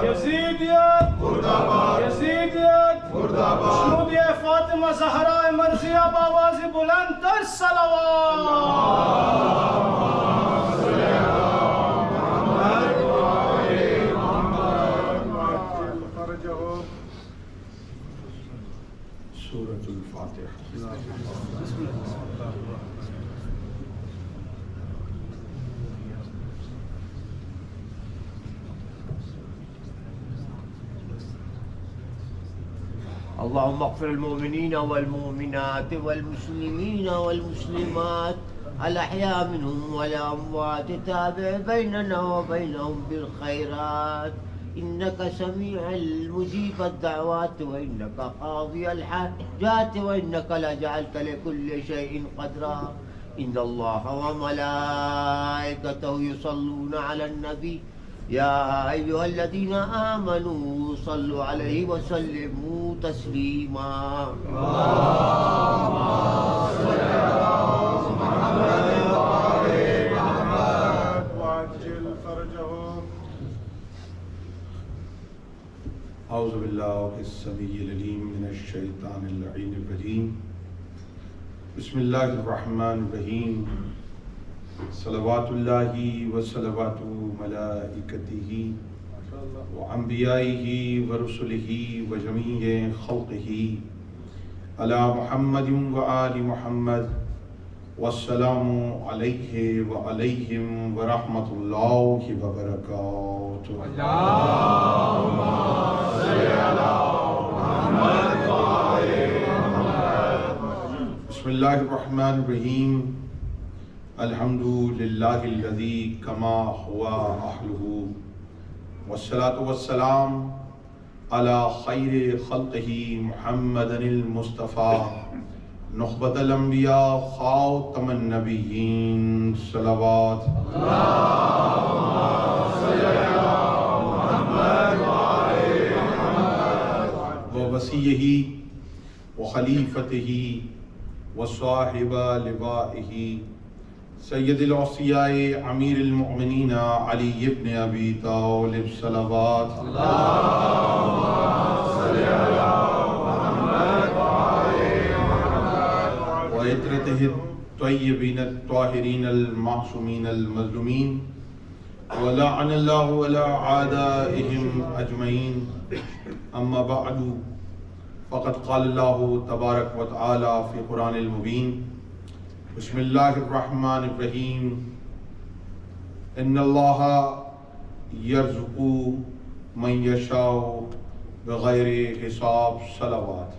یزیدیت یزیدیت مشنود فاطمہ زہرا مرضیہ باواز بلند تر سورة الفاتحة. اللهم اغفر المؤمنين والمؤمنات والمسلمين والمسلمات الأحياء منهم والأموات تابع بيننا وبينهم بالخيرات إنك سميع المجيب الدعوات وإنك قاضي الحاجات وإنك لجعلت لكل شيء قدرا إن الله وملائكته يصلون على النبي يا أيها الذين آمنوا صلوا عليه وسلموا تسليما اللهم صل على محمد وعلى محمد وعجل فرجه. أعوذ بالله السميع العليم من الشيطان اللعين الرجيم. بسم الله الرحمن الرحيم. صلوات اللہ و صلوات ملائکتہ وانبیائہ ورسلہ وجمیع خلقہ علی محمد و آل محمد والسلام علیہ وعلیہم ورحمۃ اللہ وبرکاتہ. اللہم صل علی محمد و آل محمد. بسم اللہ الرحمن الرحیم. الحمد للہ الذی کما ہوا اہلہ والصلاة والسلام علی خیر خلقہ محمد المصطفیٰ نخبۃ الانبیاء خاتم النبیین صلوات اللہم صل علی محمد وعلی محمد ووصیہ وخلیفتہ وصاحب لوائہ سید الاوصیاء امیر المؤمنین علی ابن ابی طالب صلوات اللہم صل علی محمد وعلی محمد وعطرتہ الطیبین الطاہرین المعصومین المظلومین ولعن اللہ علی اعدائہم اجمعین. اما بعد فقد قال اللہ تبارک وتعالی فی قرآن المبین. بسم اللہ الرحمن الرحیم. ان اللہ یرزق من یشاء بغیر حساب. صلوات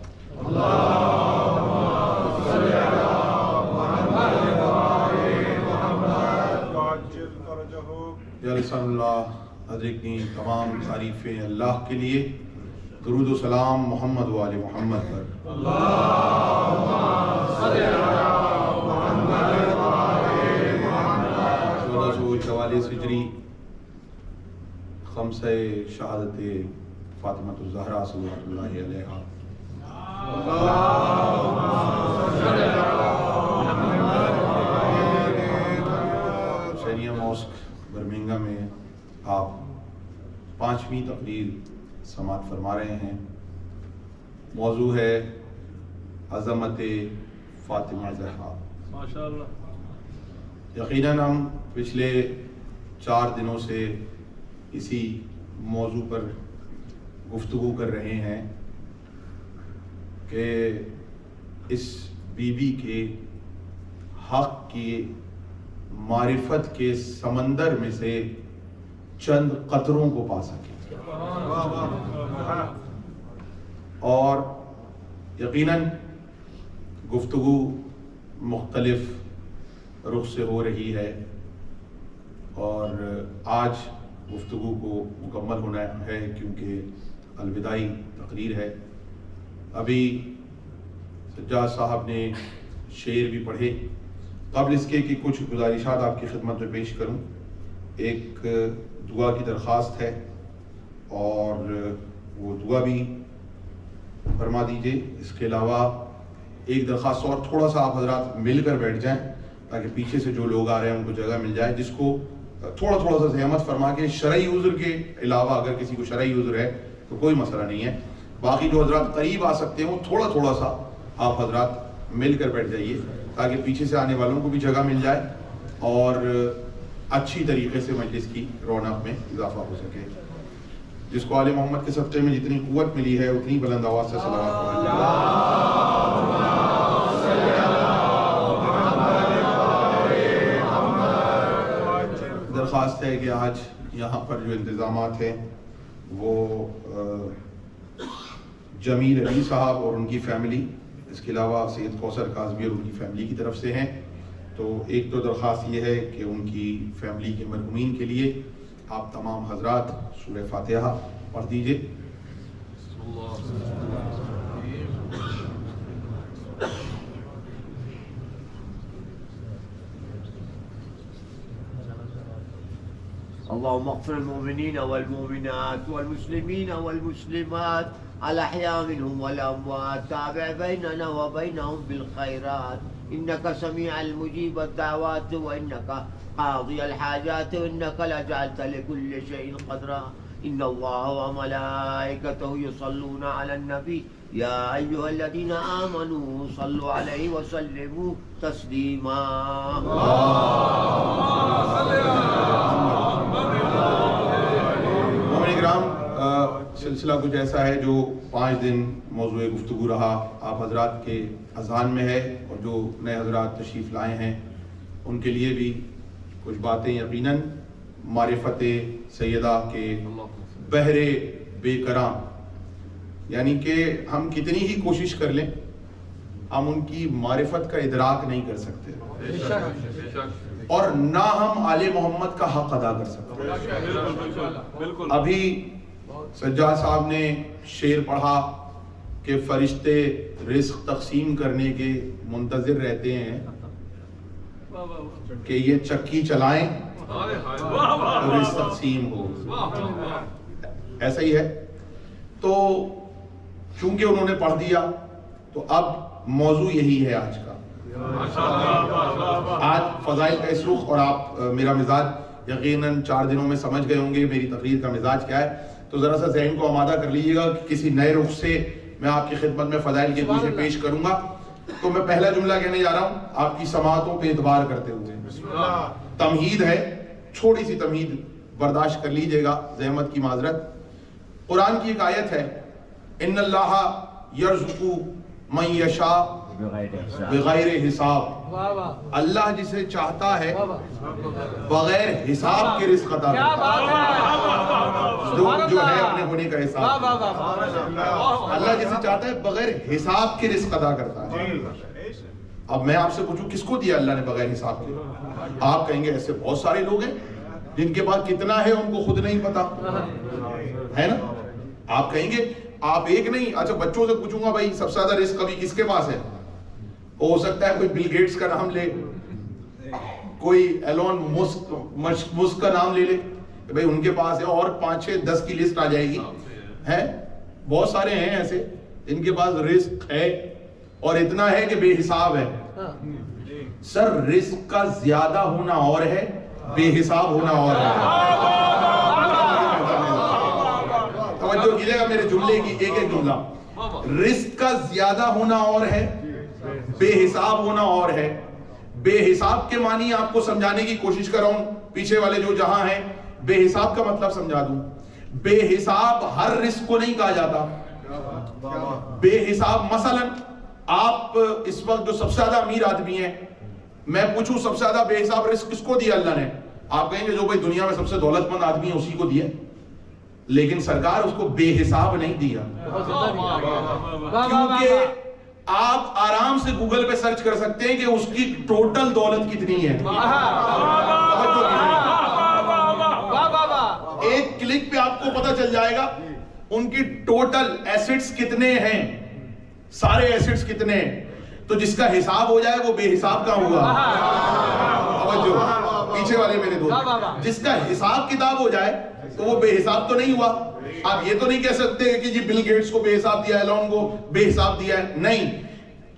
اللہم صل علی محمد وعلی محمد وعجل فرجہ. یا رسول اللہ حضرت کی تمام تعریفیں اللہ کے لیے. درود و سلام محمد وعلی محمد پر. اللہم صل علی 1444 ہجری خمسہ شہادت فاطمہ الزہرا صلوات اللہ علیہا. حسینیہ ماسک برمنگھم میں آپ 5ویں تقریر سماعت فرما رہے ہیں. موضوع ہے عظمت فاطمہ زہرا. ماشاءاللہ. یقیناً ہم پچھلے 4 دنوں سے اسی موضوع پر گفتگو کر رہے ہیں کہ اس بی بی کے حق کی معرفت کے سمندر میں سے چند قطروں کو پا سکیں. اور یقیناً گفتگو مختلف رخ سے ہو رہی ہے اور آج گفتگو کو مکمل ہونا ہے کیونکہ الوداعی تقریر ہے. ابھی سجاد صاحب نے شعر بھی پڑھے. قبل اس کے کہ کچھ گزارشات آپ کی خدمت میں پیش کروں. ایک دعا کی درخواست ہے اور وہ دعا بھی فرما دیجئے. اس کے علاوہ ایک درخواست اور تھوڑا سا آپ حضرات مل کر بیٹھ جائیں تاکہ پیچھے سے جو لوگ آ رہے ہیں ان کو جگہ مل جائے. جس کو تھوڑا سا زحمت فرما کے شرعی عذر کے علاوہ اگر کسی کو شرعی عذر ہے تو کوئی مسئلہ نہیں ہے. باقی جو حضرات قریب آ سکتے ہیں وہ تھوڑا سا آپ حضرات مل کر بیٹھ جائیے تاکہ پیچھے سے آنے والوں کو بھی جگہ مل جائے اور اچھی طریقے سے مجلس کی رونق میں اضافہ ہو سکے. جس کو آل محمد کے صدقے میں جتنی قوت ملی ہے اتنی بلند آواز سے صلوات پڑھیں. درخواست ہے کہ آج یہاں پر جو انتظامات ہیں وہ جمیل علی صاحب اور ان کی فیملی، اس کے علاوہ سید کوثر کاظمی اور ان کی فیملی کی طرف سے ہیں. تو ایک تو درخواست یہ ہے کہ ان کی فیملی کے مرحومین کے لیے آپ تمام حضرات سورہ فاتحہ پڑھ دیجئے. اللهم اغفر المؤمنين والمؤمنات والمسلمين والمسلمات الأحياء منهم والأموات تابع بيننا وبينهم بالخيرات إنك سميع المجيب الدعوات وإنك قاضي الحاجات وإنك لجعلت لكل شيء قدرا. إن الله وملائكته يصلون على النبي يا أيها الذين آمنوا صلوا عليه وسلموا تسليما. مومن اکرام، سلسلہ کچھ ایسا ہے جو 5 دن موضوع گفتگو رہا، آپ حضرات کے اذہان میں ہے، اور جو نئے حضرات تشریف لائے ہیں ان کے لیے بھی کچھ باتیں یقیناً معرفت سیدہ کے بحر بے کراں، یعنی کہ ہم کتنی ہی کوشش کر لیں ہم ان کی معرفت کا ادراک نہیں کر سکتے اور نہ ہم آل محمد کا حق ادا کر سکتے. ابھی سجاد صاحب نے شعر پڑھا کہ فرشتے رزق تقسیم کرنے کے منتظر رہتے ہیں کہ یہ چکی چلائیں اور رزق تقسیم ہو. ایسا ہی ہے. تو چونکہ انہوں نے پڑھ دیا تو اب موضوع یہی ہے آج کا. آج فضائل کا اس رخ، اور آپ میرا مزاج یقیناً 4 دنوں میں سمجھ گئے ہوں گے میری تقریر کا مزاج کیا ہے. تو ذرا سا ذہن کو آمادہ کر لیجیے گا کہ کسی نئے رخ سے میں آپ کی خدمت میں فضائل کے پیچھے پیش کروں گا. تو میں پہلا جملہ کہنے جا رہا ہوں آپ کی سماعتوں پہ اعتبار کرتے ہوئے. تمہید ہے، چھوٹی سی تمہید برداشت کر لیجیے گا، زحمت کی معذرت. قرآن کی ایک آیت ہے، ان اللہ یرزق من یشاء بغیر حساب. اللہ جسے چاہتا ہے بغیر حساب کے رزق عطا کرتا ہے. جو ہے اپنے ہونے کا حساب. اللہ جسے چاہتا ہے بغیر حساب کے رزق عطا کرتا ہے. اب میں آپ سے پوچھوں کس کو دیا اللہ نے بغیر حساب کے؟ آپ کہیں گے ایسے بہت سارے لوگ ہیں جن کے پاس کتنا ہے ان کو خود نہیں پتا ہے نا. آپ کہیں گے آپ ایک نہیں، اچھا بچوں سے پوچھوں گا بھائی سب سے زیادہ رزق ابھی کس کے پاس ہے؟ ہو سکتا ہے کوئی بل گیٹس کا نام لے، کوئی ایلون مسک کا نام لے کہ بھائی ان کے پاس ہے، اور 5 6 10 کی لسٹ آ جائے گی. ہے بہت سارے ہیں ایسے جن کے پاس رزق ہے اور اتنا ہے کہ بے حساب ہے. سر رزق کا زیادہ ہونا اور ہے، بے حساب ہونا اور ہے. توجہ کیجیے گا میرے جملے کی ایک جملہ. رزق کا زیادہ ہونا اور ہے، بے حساب ہونا اور ہے. بے حساب کے معنی آپ کو سمجھانے کی کوشش کر رہا ہوں، پیچھے والے جو جہاں ہیں بے حساب کا مطلب سمجھا دوں. بے حساب ہر رزق کو نہیں کہا جاتا. بے حساب مثلا آپ اس وقت جو سب سے زیادہ امیر آدمی ہیں، میں پوچھوں سب سے زیادہ بے حساب رزق کس کو دیا اللہ نے؟ آپ کہیں گے جو بھائی دنیا میں سب سے دولت مند آدمی ہے اسی کو دیا. لیکن سرکار اس کو بے حساب نہیں دیا، کیونکہ آپ آرام سے گوگل پہ سرچ کر سکتے ہیں کہ اس کی ٹوٹل دولت کتنی ہے. ایک کلک پہ آپ کو پتا چل جائے گا ان کی ٹوٹل ایسٹس کتنے ہیں، سارے ایسٹس کتنے ہیں. تو جس کا حساب ہو جائے وہ بے حساب کا ہوگا. پیچھے والے میرے دوست، جس کا حساب کتاب ہو جائے تو وہ بے حساب تو نہیں ہوا. آپ یہ تو نہیں کہہ سکتے کہ جی بل گیٹس کو بے حساب دیا ہے، ایلون کو بے حساب دیا ہے. نہیں،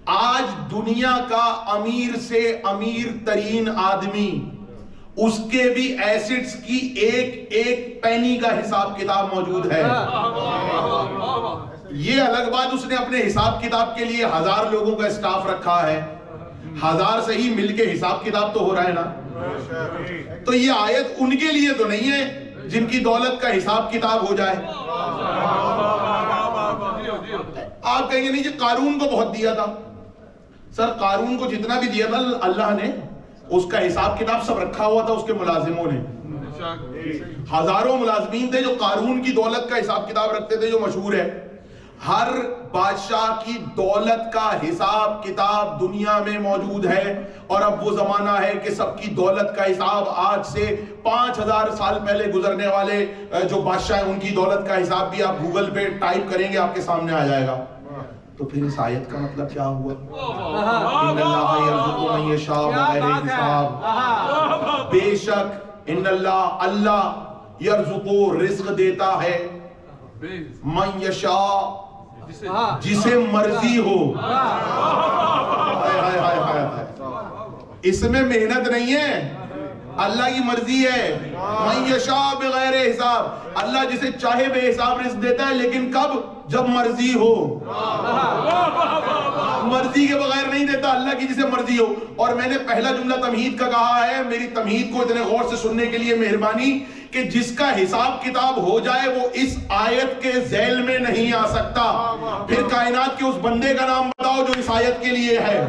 آج دنیا کا امیر سے امیر ترین آدمی اس کے بھی ایسڈز کی ایک ایک پینی کا حساب کتاب موجود ہے. یہ الگ بات اس نے اپنے حساب کتاب کے لیے 1000 لوگوں کا اسٹاف رکھا ہے. 1000 سے ہی مل کے حساب کتاب تو ہو رہا ہے نا. تو یہ آیت ان کے لیے تو نہیں ہے جن کی دولت کا حساب کتاب ہو جائے. آپ کہیں گے نہیں جی قارون کو بہت دیا تھا. سر قارون کو جتنا بھی دیا تھا اللہ نے اس کا حساب کتاب سب رکھا ہوا تھا اس کے ملازموں نے. ہزاروں ملازمین تھے جو قارون کی دولت کا حساب کتاب رکھتے تھے, جو مشہور ہے. ہر بادشاہ کی دولت کا حساب کتاب دنیا میں موجود ہے, اور اب وہ زمانہ ہے کہ سب کی دولت کا حساب آج سے 5000 سال پہلے گزرنے والے جو بادشاہ ہیں ان کی دولت کا حساب بھی آپ گوگل پہ ٹائپ کریں گے آپ کے سامنے آ جائے گا. تو پھر اس آیت کا مطلب کیا ہوا؟ ان اللہ یرزق من یشاء بغیر حساب. بے شک ان اللہ یرزق رزق دیتا ہے من یشاء جسے مرضی ہو. اس میں محنت نہیں ہے, اللہ کی مرضی ہے. من یشاء بغیر حساب, اللہ جسے چاہے بے حساب رزق دیتا ہے, لیکن کب؟ جب مرضی ہو. مرضی کے بغیر نہیں دیتا, اللہ کی جسے مرضی ہو. اور میں نے پہلا جملہ تمہید کا کہا ہے, میری تمہید کو اتنے غور سے سننے کے لیے مہربانی, کہ جس کا حساب کتاب ہو جائے وہ اس آیت کے ذیل میں نہیں آ سکتا. پھر کائنات کے اس بندے کا نام بتاؤ جو اس آیت کے لیے ہے.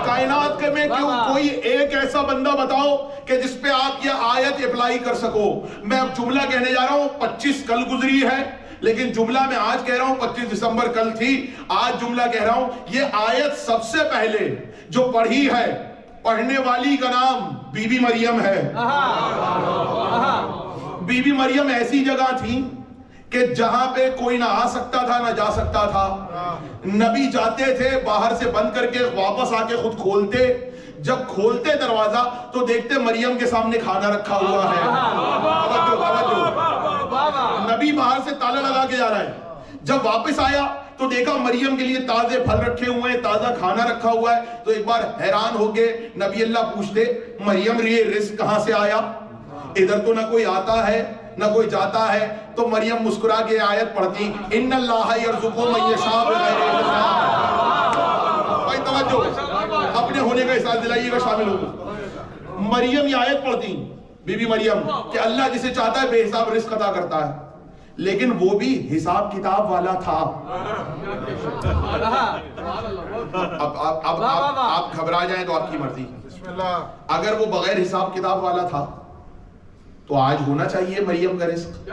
کائنات کے میں کوئی ایک ایسا بندہ بتاؤ کہ جس پہ آپ یہ آیت اپلائی کر سکو. میں اب جملہ کہنے جا رہا ہوں, 25 کل گزری ہے, لیکن جملہ میں آج کہہ رہا ہوں 25 دسمبر کل تھی, آج جملہ کہہ رہا ہوں. یہ آیت سب سے پہلے جو پڑھی ہے, پڑھنے والی کا نام بی بی مریم ہے. بی بی مریم ایسی جگہ تھی کہ جہاں پہ کوئی نہ آ سکتا تھا نہ جا سکتا تھا. نبی جاتے تھے باہر سے بند کر کے, واپس آ کے خود کھولتے. جب کھولتے دروازہ تو دیکھتے مریم کے سامنے کھانا رکھا ہوا ہے. نبی باہر سے تالا لگا کے جا رہا ہے. جب واپس آیا تو دیکھا مریم کے لیے تازے پھل رکھے ہوئے ہیں, تازہ کھانا رکھا ہوا ہے. تو ایک بار حیران ہو گئے, نبی اللہ پوچھتے مریم یہ رزق کہاں سے آیا؟ ادھر تو نہ کوئی آتا ہے نہ کوئی جاتا ہے. تو مریم مسکرا کے آیت پڑھتی, ان اللہ یرزق من یشاء بغیر حساب. بھائی توجہ, اپنے ہونے کا احساس دلائیے گا, شامل ہو. مریم یہ آیت پڑھتی بی بی مریم کہ اللہ جسے چاہتا ہے بے حساب رزق عطا کرتا ہے, لیکن وہ بھی حساب کتاب والا تھا. اب آپ گھبرا جائیں تو آپ کی مرضی. اگر وہ بغیر حساب کتاب والا تھا تو آج ہونا چاہیے مریم کا رزق.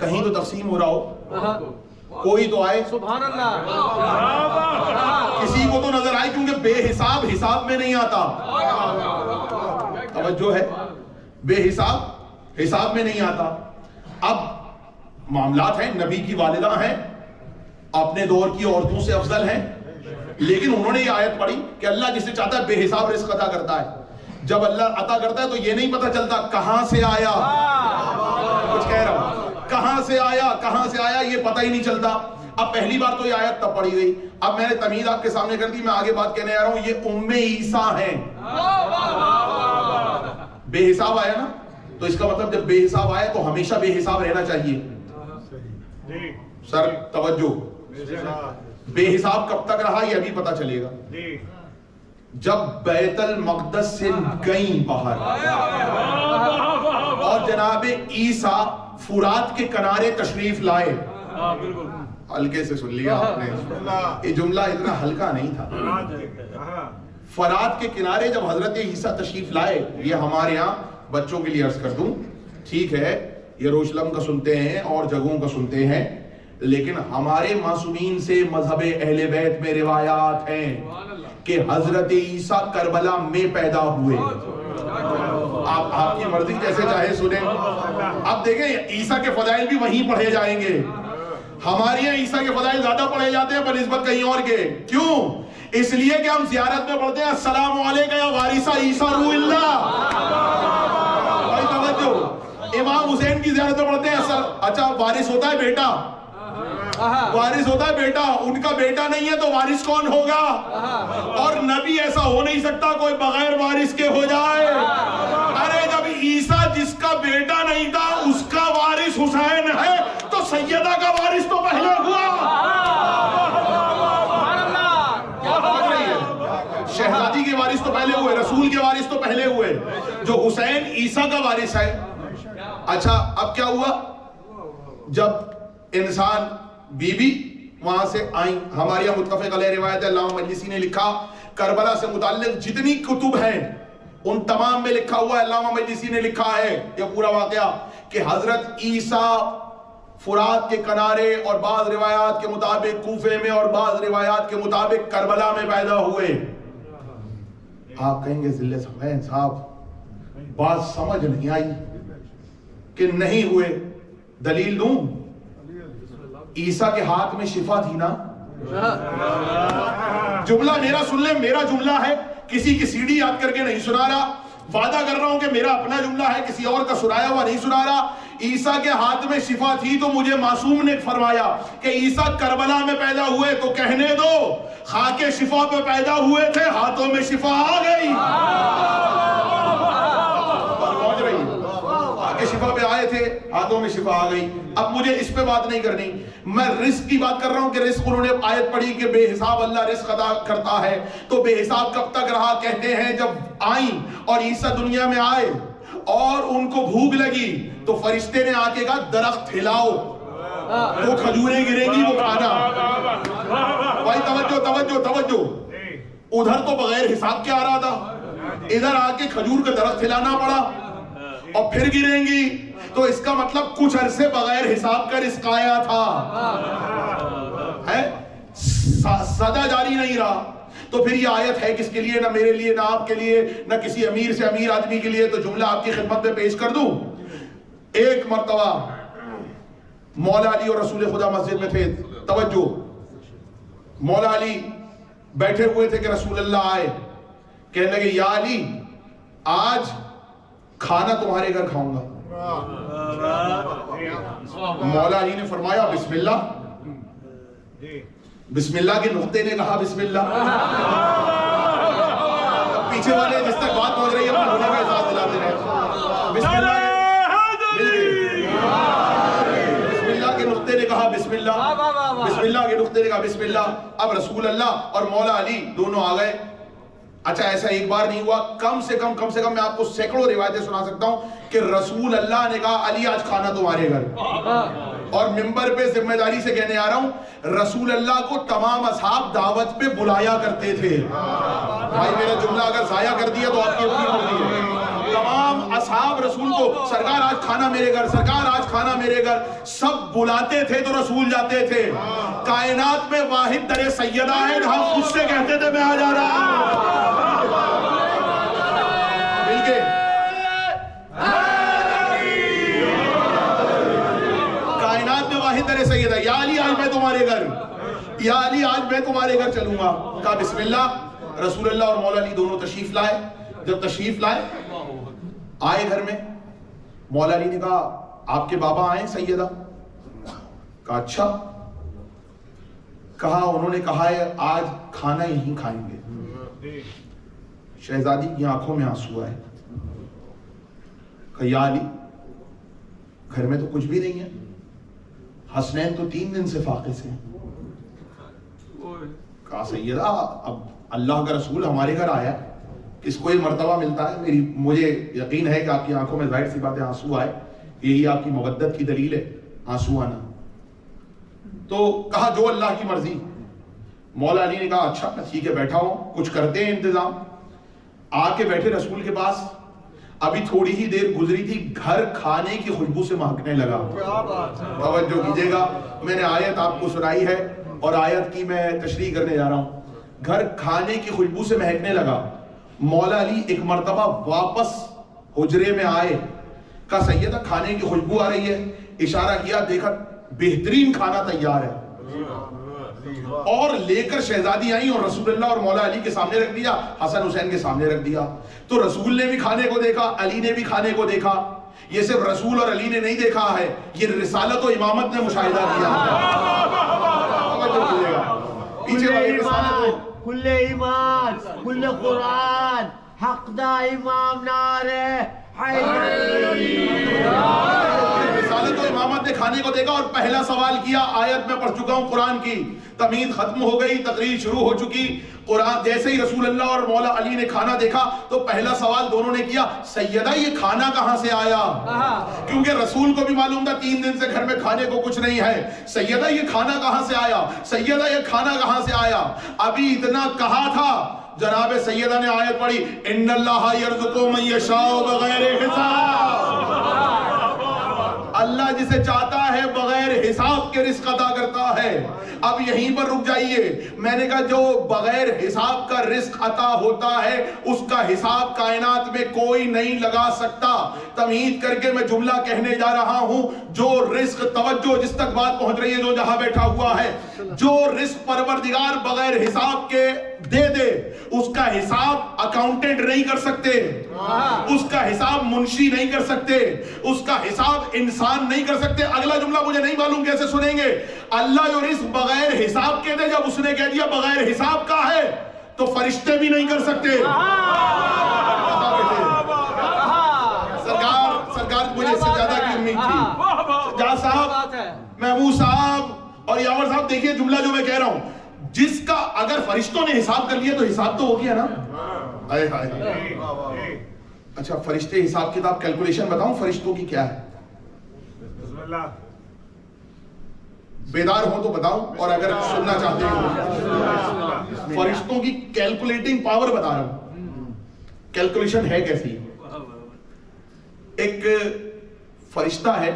کہیں تو تقسیم ہو رہا ہو, کوئی تو آئے. سبحان اللہ. کسی کو تو نظر آئے, کیونکہ بے حساب حساب میں نہیں آتا. توجہ ہے, بے حساب حساب میں نہیں آتا. اب معاملات ہیں, نبی کی والدہ ہیں, اپنے دور کی عورتوں سے افضل ہیں, لیکن انہوں نے یہ آیت پڑھی کہ اللہ جسے چاہتا ہے بے حساب رزق عطا کرتا ہے. جب اللہ عطا کرتا ہے تو یہ نہیں پتا چلتا کہاں سے آیا. کچھ کہہ رہا ہوں, کہاں سے آیا یہ پتہ ہی نہیں چلتا. اب پہلی بار تو یہ آیت تب پڑھی گئی. اب میں نے تمہید آپ کے سامنے کر دی, میں آگے بات کہنے آ رہا ہوں. یہ ام عیسیٰ ہیں. بے حساب آیا نا, تو اس کا مطلب جب بے حساب آیا تو ہمیشہ بے حساب رہنا چاہیے. سر توجہ, بے حساب کب تک رہا یہ ابھی پتا چلے گا. جب بیت المقدس سے گئیں باہر اور جناب عیسیٰ فرات کے کنارے تشریف لائے. ہلکے سے سن لیا آپ نے, یہ جملہ اتنا ہلکا نہیں تھا. فرات کے کنارے جب حضرت عیسیٰ تشریف لائے, یہ ہمارے ہاں بچوں کے لیے عرض کر دوں, ٹھیک ہے یروشلم کا سنتے ہیں اور جگہوں کا سنتے ہیں, لیکن ہمارے معصومین سے مذہب اہل بیت میں روایات ہیں کہ حضرت عیسیٰ کربلا میں پیدا ہوئے. آپ کی مرضی جیسے چاہے سنیں. اب دیکھیں عیسیٰ کے فضائل بھی وہیں پڑھے جائیں گے. ہمارے یہاں عیسیٰ کے فضائل زیادہ پڑھے جاتے ہیں بنسبت کہیں اور کے. کیوں؟ اس لیے کہ ہم زیارت میں پڑھتے ہیں السلام علیکم یا وارث عیسیٰ روح اللہ. بھائی توجہ, امام حسین کی زیارت میں پڑھتے ہیں اچھا وارث ہوتا ہے بیٹا, وارث ہوتا ہے بیٹا، ان کا بیٹا نہیں ہے تو وارث کون ہوگا؟ اور نبی ایسا ہو نہیں سکتا کوئی بغیر وارث کے ہو جائے۔ ارے جب عیسیٰ جس کا بیٹا نہیں تھا اس کا وارث حسین ہے تو سیدہ کا وارث تو پہلے ہوا۔ شہزادی کے وارث تو پہلے ہوئے، رسول کے وارث تو پہلے ہوئے، جو حسین عیسیٰ کا وارث ہے۔ اچھا اب کیا ہوا؟ جب انسان بی بی وہاں سے آئیں، ہمارے یہاں متفق علیہ روایت ہے، علامہ مجلسی نے لکھا کربلا سے متعلق جتنی کتب ہیں ان تمام میں لکھا ہوا ہے، علامہ مجلسی نے لکھا ہے یہ پورا واقعہ کہ حضرت عیسیٰ فرات کے کنارے اور بعض روایات کے مطابق کوفے میں اور بعض روایات کے مطابق کربلا میں پیدا ہوئے۔ آپ کہیں گے ذلِ حسین صاحب بات سمجھ نہیں آئی کہ نہیں ہوئے، دلیل دوں؟ عیسیٰ کے ہاتھ میں شفا تھی نا۔ جملہ میرا سن لیں، میرا جملہ ہے، کسی کی سیڑھی یاد کر کے نہیں سنا رہا، وعدہ کر رہا ہوں کہ میرا اپنا جملہ ہے، کسی اور کا سنایا ہوا نہیں سنا رہا۔ عیسیٰ کے ہاتھ میں شفا تھی تو مجھے معصوم نے فرمایا کہ عیسیٰ کربلا میں پیدا ہوئے تو کہنے دو خاک شفا پہ پیدا ہوئے تھے، ہاتھوں میں شفا آ گئی۔ پہنچ رہی خاک شفا پہ آئے تھے، ہاتھوں میں شفا آ گئی۔ اب مجھے اس پہ بات نہیں کرنی، میں رزق کی بات کر رہا ہوں کہ رزق، انہوں نے آیت پڑھی کہ بے حساب اللہ رزق عطا کرتا ہے، تو بے حساب کب تک رہا؟ کہتے ہیں جب آئیں اور عیسیٰ دنیا میں آئے اور ان کو بھوک لگی تو فرشتے نے آ کے کہا درخت ہلاؤ، وہ کھجوریں گریں گی وہ کھانا۔ بھائی توجہ توجہ توجہ، ادھر تو بغیر حساب کے آ رہا تھا، ادھر آ کے کھجور کا درخت ہلانا پڑا اور پھر گریں گی، تو اس کا مطلب کچھ عرصے بغیر حساب کا رزق آیا تھا، سدا جاری نہیں رہا۔ تو پھر یہ آیت ہے کس کے لیے؟ نہ میرے لیے، نہ آپ کے لیے، نہ کسی امیر سے امیر آدمی کے لیے۔ تو جملہ آپ کی خدمت میں پیش کر دوں۔ ایک مرتبہ مولا علی اور رسول خدا مسجد میں تھے، توجہ، مولا علی بیٹھے ہوئے تھے کہ رسول اللہ آئے، کہنے لگے یا علی آج کھانا تمہارے گھر کھاؤں گا۔ مولا علی نے فرمایا بسم اللہ، بسم اللہ کے نقطے نے کہا بسم اللہ۔ پیچھے والے جس تک بات پہنچ رہی ہے اپنے ہونے کا احساس دلاتے رہے۔ بسم اللہ کے نقطے نے کہا بسم اللہ، بسم اللہ کے نقطے نے کہا بسم اللہ۔ اب رسول اللہ اور مولا علی دونوں آ گئے۔ اچھا ایسا ایک بار نہیں ہوا، کم سے کم میں آپ کو سینکڑوں روایتیں سنا سکتا ہوں کہ رسول اللہ نے کہا علی آج کھانا تمہارے گھر، اور منبر پہ ذمہ داری سے کہنے آ رہا ہوں رسول اللہ کو تمام اصحاب دعوت پہ بلایا کرتے تھے۔ بھائی میرا جملہ اگر ضائع کر دیا تو آپ کی اپنی مرضی ہے۔ تمام اصحاب رسول کو سرکار آج کھانا میرے گھر، سرکار آج کھانا میرے گھر، سب بلاتے تھے تو رسول جاتے تھے۔ کائنات میں واحد در سیدہ ہے جہاں خود سے کہتے تھے میں آ جا رہا ہوں۔ مل کے کائنات میں واحد در سیدہ، یا علی آج میں تمہارے گھر، یا علی آج میں تمہارے گھر چلوں گا۔ کہا بسم اللہ۔ رسول اللہ اور مولا علی دونوں تشریف لائے۔ جب تشریف لائے آئے گھر میں، مولا علی نے کہا آپ کے بابا آئے سیدہ؟ کہا اچھا۔ کہا انہوں نے کہا ہے آج کھانا یہیں کھائیں گے۔ شہزادی کی آنکھوں میں آنسو آئے۔ کہا یا علی گھر میں تو کچھ بھی نہیں ہے، حسنین تو 3 دن سے فاقے سے ہیں۔ کہا سیدہ اب اللہ کا رسول ہمارے گھر آیا، اس کو یہ مرتبہ ملتا ہے، مجھے یقین ہے کہ آپ کی آنکھوں میں ظاہر سی بات ہے آنسو آئے، یہی آپ کی مودت کی دلیل ہے آنسو آنا۔ تو کہا جو اللہ کی مرضی۔ مولا علی نے کہا اچھا ٹھیک ہے بیٹھا ہوں، کچھ کرتے ہیں انتظام۔ آ کے بیٹھے رسول کے پاس، ابھی تھوڑی ہی دیر گزری تھی، گھر کھانے کی خوشبو سے مہکنے لگا۔ توجہ کیجئے گا، میں نے آیت آپ کو سنائی ہے اور آیت کی میں تشریح کرنے جا رہا ہوں۔ گھر کھانے کی خوشبو سے مہکنے لگا۔ مولا علی ایک مرتبہ واپس حجرے میں آئے، کہا سیدہ کھانے کی خوشبو آ رہی ہے، اشارہ کیا، دیکھا بہترین کھانا تیار ہے، اور لے کر شہزادی آئیں اور رسول اللہ اور مولا علی کے سامنے رکھ دیا، حسن حسین کے سامنے رکھ دیا۔ تو رسول نے بھی کھانے کو دیکھا، علی نے بھی کھانے کو دیکھا۔ یہ صرف رسول اور علی نے نہیں دیکھا ہے، یہ رسالت و امامت نے مشاہدہ کیا ہے۔ کل ایمان کل قرآن حق دا امام نعرہ حیدری۔ رسالت و امامت نے کھانے کو دیکھا اور پہلا سوال کیا، آیت میں پڑھ چکا ہوں قرآن کی، تمہید ختم ہو گئی، تقریر شروع ہو چکی، قرآن جیسے ہی رسول اللہ اور مولا علی نے کھانا دیکھا تو پہلا سوال دونوں نے کیا، سیدہ یہ کھانا کہاں سے آیا؟ کیونکہ رسول کو بھی معلوم تھا 3 دن سے گھر میں کھانے کو کچھ نہیں ہے، سیدہ یہ کھانا کہاں سے آیا، سیدہ یہ کھانا کہاں سے آیا؟ ابھی اتنا کہا تھا، جناب سیدہ نے آیت پڑھی، ان اللہ یرزق من یشاء بغیر حساب، اللہ جسے چاہتا ہے بغیر حساب کے رزق عطا کرتا ہے۔ اب یہیں پر رک جائیے، میں نے کہا جو بغیر حساب کا رزق عطا ہوتا ہے اس کا حساب کائنات میں کوئی نہیں لگا سکتا۔ تمہید کر کے میں جملہ کہنے جا رہا ہوں، جو رزق، توجہ جس تک بات پہنچ رہی ہے جو جہاں بیٹھا ہوا ہے، جو رزق پروردگار بغیر حساب کے دے دے اس کا حساب اکاؤنٹنٹ نہیں کر سکتے، اس کا حساب منشی نہیں کر سکتے، اس کا حساب انسان نہیں کر سکتے۔ اگلا جملہ مجھے نہیں معلوم کیسے سنیں گے، اللہ جو رزق بغیر حساب کے دے، جب اس نے کہہ دیا بغیر حساب کا ہے تو فرشتے بھی نہیں کر سکتے۔ سرکار مجھے اس سے زیادہ کی امید تھی۔ جہاں صاحب، محمود صاحب اور یاور صاحب، دیکھیے جملہ جو میں کہہ رہا ہوں، جس کا اگر فرشتوں نے حساب کر لیا تو حساب تو ہو گیا نا۔ اچھا فرشتے حساب کتاب کیلکولیشن بتاؤں فرشتوں کی کیا ہے؟ بیدار ہوں تو بتاؤں، اور اگر سننا چاہتے ہیں فرشتوں کی کیلکولیٹنگ پاور بتا رہا ہوں، کیلکولیشن ہے کیسی؟ ایک فرشتہ ہے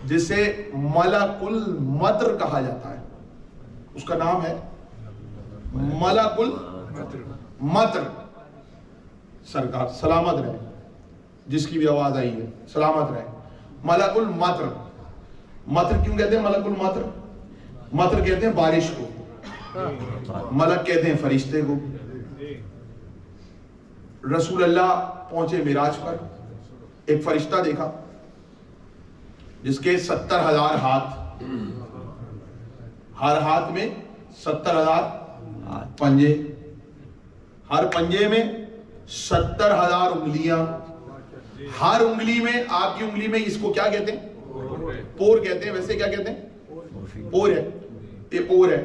جسے ملک المطر کہا جاتا ہے، اس کا نام ہے ملک المطر۔ سرکار سلامت رہے، جس کی بھی آواز آئی ہے سلامت رہے۔ ملک المطر، مطر کیوں کہتے ہیں ملک المطر؟ مطر کہتے ہیں بارش کو، ملک کہتے ہیں فرشتے کو۔ رسول اللہ پہنچے معراج پر، ایک فرشتہ دیکھا جس کے 70,000 ہاتھ، ہر ہاتھ میں 70,000 پنجے، ہر پنجے میں 70,000 انگلیاں، ہر انگلی میں، آپ کی انگلی میں اس کو کیا کہتے ہیں؟ پور کہتے ہیں، ویسے کیا کہتے ہیں؟ پور ہے، یہ پور ہے۔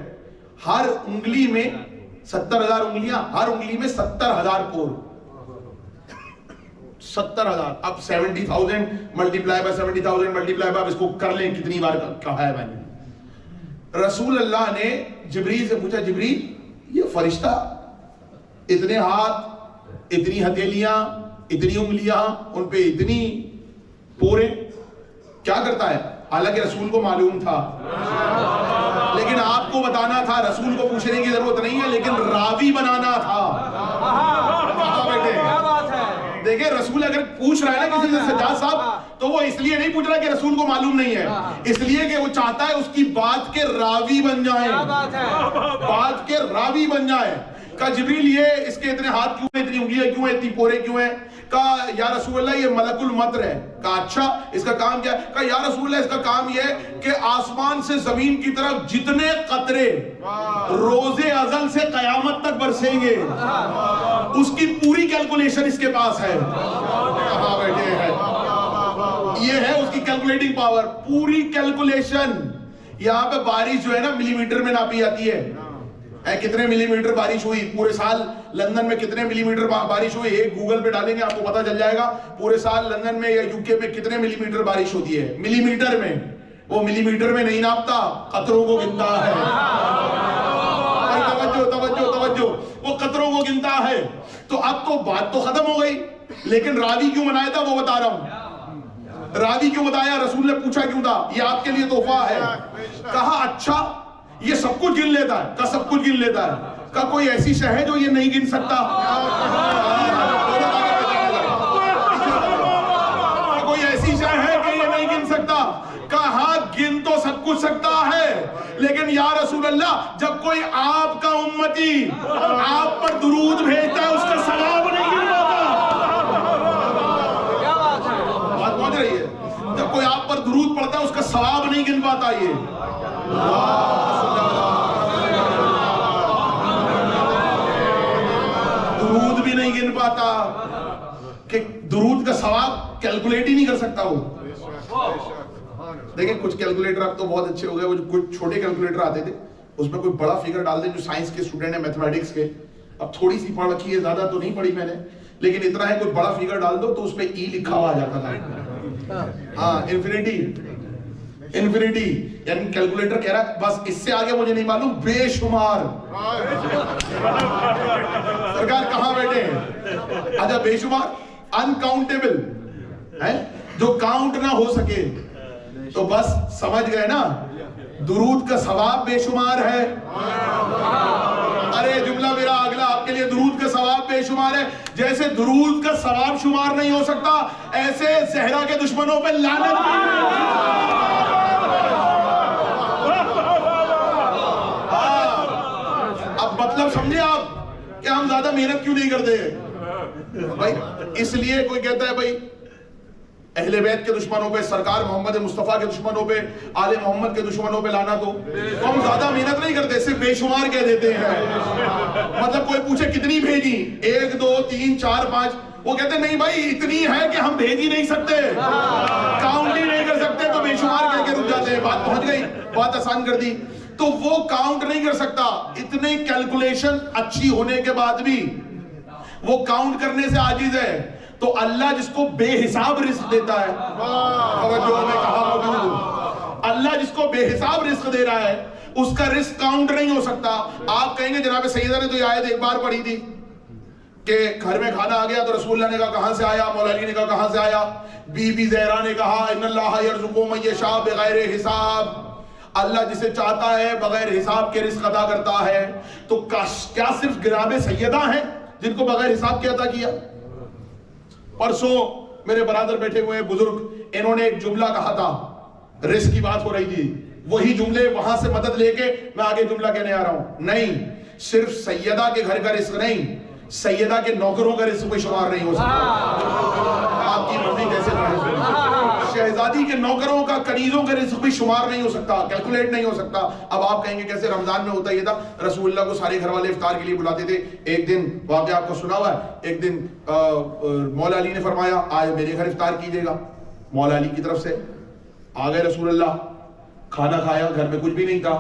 ہر انگلی میں 70,000 انگلیاں، ہر انگلی میں 70,000 پور، 70,000۔ اب 70,000 ملٹیپلائی بائی 70,000 ملٹیپلائی بائی، اس کو کر لیں کتنی بار کہا ہے میں نے۔ رسول اللہ نے جبریل سے پوچھا، جبریل یہ فرشتہ اتنے ہاتھ، اتنی ہتھیلیاں، اتنی انگلیاں، ان پہ اتنی پورے، کیا کرتا ہے؟ حالانکہ رسول کو معلوم تھا، لیکن آپ کو بتانا تھا، رسول کو پوچھنے کی ضرورت نہیں ہے، لیکن راوی بنانا تھا۔ دیکھیں رسول اگر پوچھ رہا ہے نا کسی سے سجاد صاحب، تو وہ اس لیے نہیں پوچھ رہا کہ رسول کو معلوم نہیں ہے، اس لیے کہ وہ چاہتا ہے اس کی بات کے راوی بن جائیں، بات کے راوی بن جائیں۔ کہا جبریل یہ اس کے اتنے ہاتھ کیوں ہیں، اتنی انگلیاں کیوں ہیں، اتنی پورے کیوں ہیں؟ کہا یا رسول اللہ یہ ملک المطر ہے۔ کہا اچھا اس کا کام کیا ہے؟ کہا یا رسول اللہ اس کا کام یہ ہے کہ آسمان سے زمین کی طرف جتنے قطرے روز ازل سے قیامت تک برسیں گے اس کی پوری کیلکولیشن اس کے پاس ہے۔ کہاں بیٹھے ہیں، یہ ہے اس کی کیلکولیٹنگ پاور، پوری کیلکولیشن۔ یہاں پہ بارش جو ہے نا ملی میٹر میں ناپی جاتی ہے، کتنے ملی میٹر بارش ہوئی پورے سال لندن میں، کتنے ملی میٹر بارش ہوئی، ایک گوگل پہ ڈالیں گے آپ کو پتا چل جائے گا پورے سال لندن میں یا یوکے میں کتنے ملی میٹر بارش ہوتی ہے، ملی میٹر میں۔ وہ ملی میٹر میں نہیں ناپتا، قطروں کو گنتا ہے۔ توجہ توجہ توجہ، وہ قطروں کو گنتا ہے۔ تو اب تو بات تو ختم ہو گئی، لیکن راوی کیوں بنایا تھا وہ بتا رہا ہوں۔ راوی کیوں بتایا، رسول نے پوچھا کیوں تھا، یہ آپ کے لیے تحفہ ہے۔ کہا اچھا یہ سب کچھ گن لیتا ہے؟ کہا سب کچھ گن لیتا ہے۔ کہا کوئی ایسی شے ہے جو یہ نہیں گن سکتا؟ کوئی ایسی شے ہے کہ یہ نہیں گن سکتا؟ کہا گن تو سب کچھ سکتا ہے، لیکن یا رسول اللہ جب کوئی آپ کا امتی آپ پر درود بھیجتا ہے اس کا سلام نہیں گن پاتا۔ رہی ہے. جب کوئی آپ پر درود پڑھتا ہے اس کا ثواب نہیں گن پاتا. یہ درود بھی نہیں گن پاتا کہ درود کا ثواب کیلکولیٹ ہی نہیں کر سکتا. وہ دیکھیں کچھ کیلکولیٹر اب تو بہت اچھے ہو گئے. وہ جو کچھ چھوٹے کیلکولیٹر آتے تھے اس میں کوئی بڑا فگر ڈال دیں, جو سائنس کے اسٹوڈنٹ ہیں میتھمیٹکس کے, اب تھوڑی سی پڑھ رکھی ہے, زیادہ تو نہیں پڑھی میں نے, لیکن اتنا ہے کوئی بڑا فگر ڈال دو تو اس پہ ای لکھا ہوا آ جاتا تھا. ہاں انفینٹی, انفینٹی یعنی کیلکولیٹر کہہ رہا ہے بس اس سے آگے مجھے نہیں معلوم, بے شمار. سرکار کہاں بیٹھے ہیں؟ اچھا بے شمار, انکاؤنٹیبل ہے, جو کاؤنٹ نہ ہو سکے. تو بس سمجھ گئے نا, درود کا ثواب بے شمار ہے. ارے جملہ میرا اگلا آپ کے لیے, درود کا ثواب بے شمار ہے. جیسے درود کا ثواب شمار نہیں ہو سکتا, ایسے زہرا کے دشمنوں پہ لعنت اب مطلب سمجھے آپ کہ ہم زیادہ محنت کیوں نہیں کرتے بھائی. اس لیے کوئی کہتا ہے بھائی اہل بیت کے دشمنوں پہ, سرکار محمد مصطفیٰ کے دشمنوں پہ, آل محمد کے دشمنوں پہ لعنت ہو, تو ہم زیادہ محنت نہیں کرتے, صرف بے شمار کہہ دیتے ہیں. مطلب کوئی پوچھے کتنی بھیجی, 1 2 3 4 5, وہ کہتے نہیں بھائی اتنی ہے کہ ہم بھیج ہی نہیں سکتے, کاؤنٹ ہی نہیں کر سکتے, تو بے شمار کہہ کے رک جاتے ہیں. بات پہنچ گئی, بات آسان کر دی. تو وہ کاؤنٹ نہیں کر سکتا, اتنے کیلکولیشن اچھی ہونے کے بعد بھی وہ کاؤنٹ کرنے سے عاجز ہے. تو اللہ جس کو بے حساب رزق دیتا ہے, اللہ جس کو بے حساب رزق دے رہا ہے اس کا رزق کاؤنٹ نہیں ہو سکتا. آپ کہیں گے جناب سیدہ نے تو یہ آیت ایک بار پڑھی تھی کہ گھر میں کھانا آ گیا تو رسول اللہ نے کہا کہاں سے آیا, مولا علی نے کہا کہاں سے آیا, بی بی زہرا نے کہا ان اللہ یرزق من یشاء بغیر حساب, اللہ جسے چاہتا ہے بغیر حساب کے رزق عطا کرتا ہے. تو کیا صرف جناب سیدہ ہیں جن کو بغیر حساب کے عطا کیا؟ پرسوں میرے برادر بیٹھے ہوئے بزرگ, انہوں نے ایک جملہ کہا تھا, رزق کی بات ہو رہی تھی, وہی جملے وہاں سے مدد لے کے میں آگے جملہ کہنے آ رہا ہوں. نہیں, صرف سیدہ کے گھر کا رزق نہیں, سیدہ کے نوکروں کا رزق کوئی شمار نہیں ہو سکتا. آپ کی مرضی کیسے شہزادی کے نوکروں کا, کنیزوں کا رزق بھی شمار نہیں ہو سکتا, کیلکولیٹ نہیں ہو سکتا. اب آپ کہیں گے کیسے؟ رمضان میں ہوتا یہ تھا, رسول اللہ کو سارے گھر والے افطار کے لیے بلاتے تھے. ایک دن واقعہ آپ کو سنا ہوا ہے, ایک دن مولا علی نے فرمایا آج میرے گھر افطار کیجیے گا. مولا علی کی طرف سے آ گئے رسول اللہ, کھانا کھایا, گھر میں کچھ بھی نہیں تھا,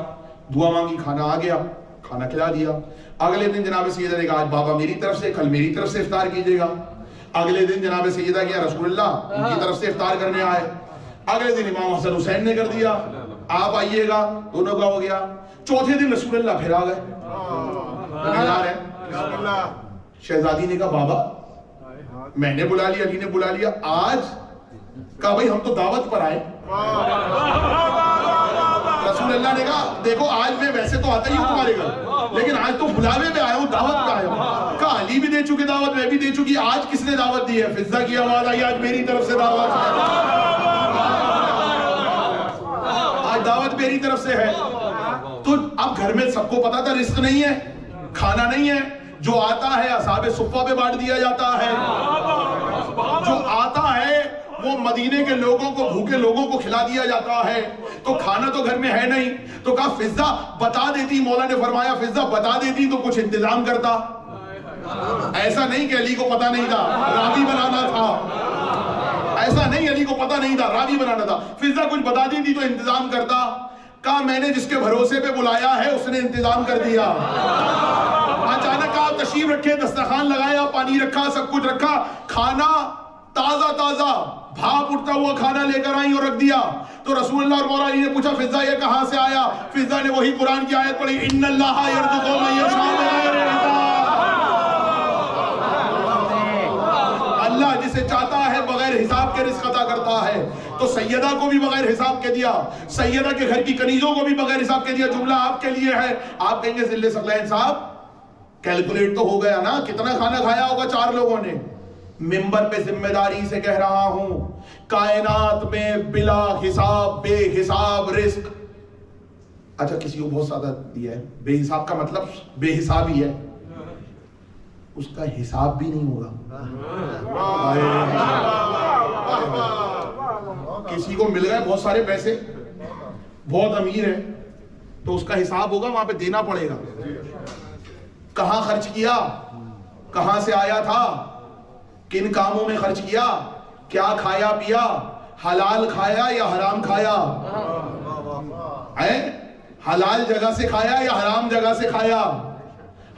دعا مانگی, کھانا آ گیا, کھانا کھلا دیا. اگلے دن جناب سیدہ نے کہا آج بابا میری طرف سے, کل میری طرف سے افطار کیجیے گا. اگلے دن جناب سیدہ کیا رسول اللہ ان کی طرف سے افطار کرنے آئے. اگلے دن امام حسن حسین نے کر دیا, آپ آئیے گا, دونوں کا ہو گیا. چوتھے دن رسول اللہ پھر آ گئے. شہزادی نے کہا بابا میں نے بلا لیا, علی نے بلا لیا, آج کہا بھائی ہم تو دعوت پر آئے. رسول اللہ نے کہا دیکھو آج میں ویسے تو آتا ہی ہوں تمہارے گھر, لیکن آج تو بلاوے میں آیا ہوں, دعوت پہ آیا ہوں. کہا علی بھی دے چکے دعوت, میں بھی دے چکی, آج کس نے دعوت دی ہے؟ فضہ کی آواز آئی آج میری طرف سے دعوت ہے, آج دعوت میری طرف سے ہے. تو اب گھر میں سب کو پتا تھا رزق نہیں ہے, کھانا نہیں ہے, جو آتا ہے اصحاب صفہ پہ بانٹ دیا جاتا ہے, جو آتا ہے وہ مدینے کے لوگوں کو, بھوکے لوگوں کو کھلا دیا جاتا ہے. تو کھانا تو گھر میں ہے نہیں, تو کہا فضہ بتا دیتی, مولا نے فرمایا فضہ بتا دیتی تو کچھ انتظام کرتا. ایسا نہیں کہ علی کو پتا نہیں تھا, راوی بنانا تھا, ایسا نہیں علی کو پتا نہیں تھا, راوی بنانا تھا. فضہ کچھ بتا دیتی تو انتظام کرتا. کہا میں نے جس کے بھروسے پہ بلایا ہے اس نے انتظام کر دیا. اچانک آپ تشریف رکھے, دسترخوان لگایا, پانی رکھا, سب کچھ رکھا, کھانا تازہ تازہ بھاپ اٹھتا ہوا کھانا لے کر آئی اور رکھ دیا. تو رسول اللہ اور مولا علی نے پوچھا فضہ یہ کہاں سے آیا؟ فضہ نے وہی قرآن کی آیت پڑھی, ان اللہ یرزق من یشاء بغیر حساب, اللہ جسے چاہتا ہے بغیر حساب کے رزق عطا کرتا ہے. تو سیدہ کو بھی بغیر حساب کے دیا, سیدہ کے گھر کی کنیزوں کو بھی بغیر حساب کے دیا. جملہ آپ کے لیے ہے. آپ کہیں گے ذل ثقلین صاحب کیلکولیٹ تو ہو گیا نا, کتنا کھانا کھایا ہوگا 4 لوگوں نے. ممبر پہ ذمہ داری سے کہہ رہا ہوں, کائنات میں بلا حساب بے حساب رزق. اچھا کسی کو بہت زیادہ دیا ہے, بے حساب کا مطلب بے حساب ہی ہے, اس کا حساب بھی نہیں ہوگا. کسی کو مل گئے بہت سارے پیسے، بہت امیر ہے، تو اس کا حساب ہوگا، وہاں پہ دینا پڑے گا. کہاں خرچ کیا، کہاں سے آیا تھا، کن کاموں میں خرچ کیا، کیا کھایا پیا، حلال کھایا یا حرام کھایا، حلال جگہ سے کھایا یا حرام جگہ سے کھایا،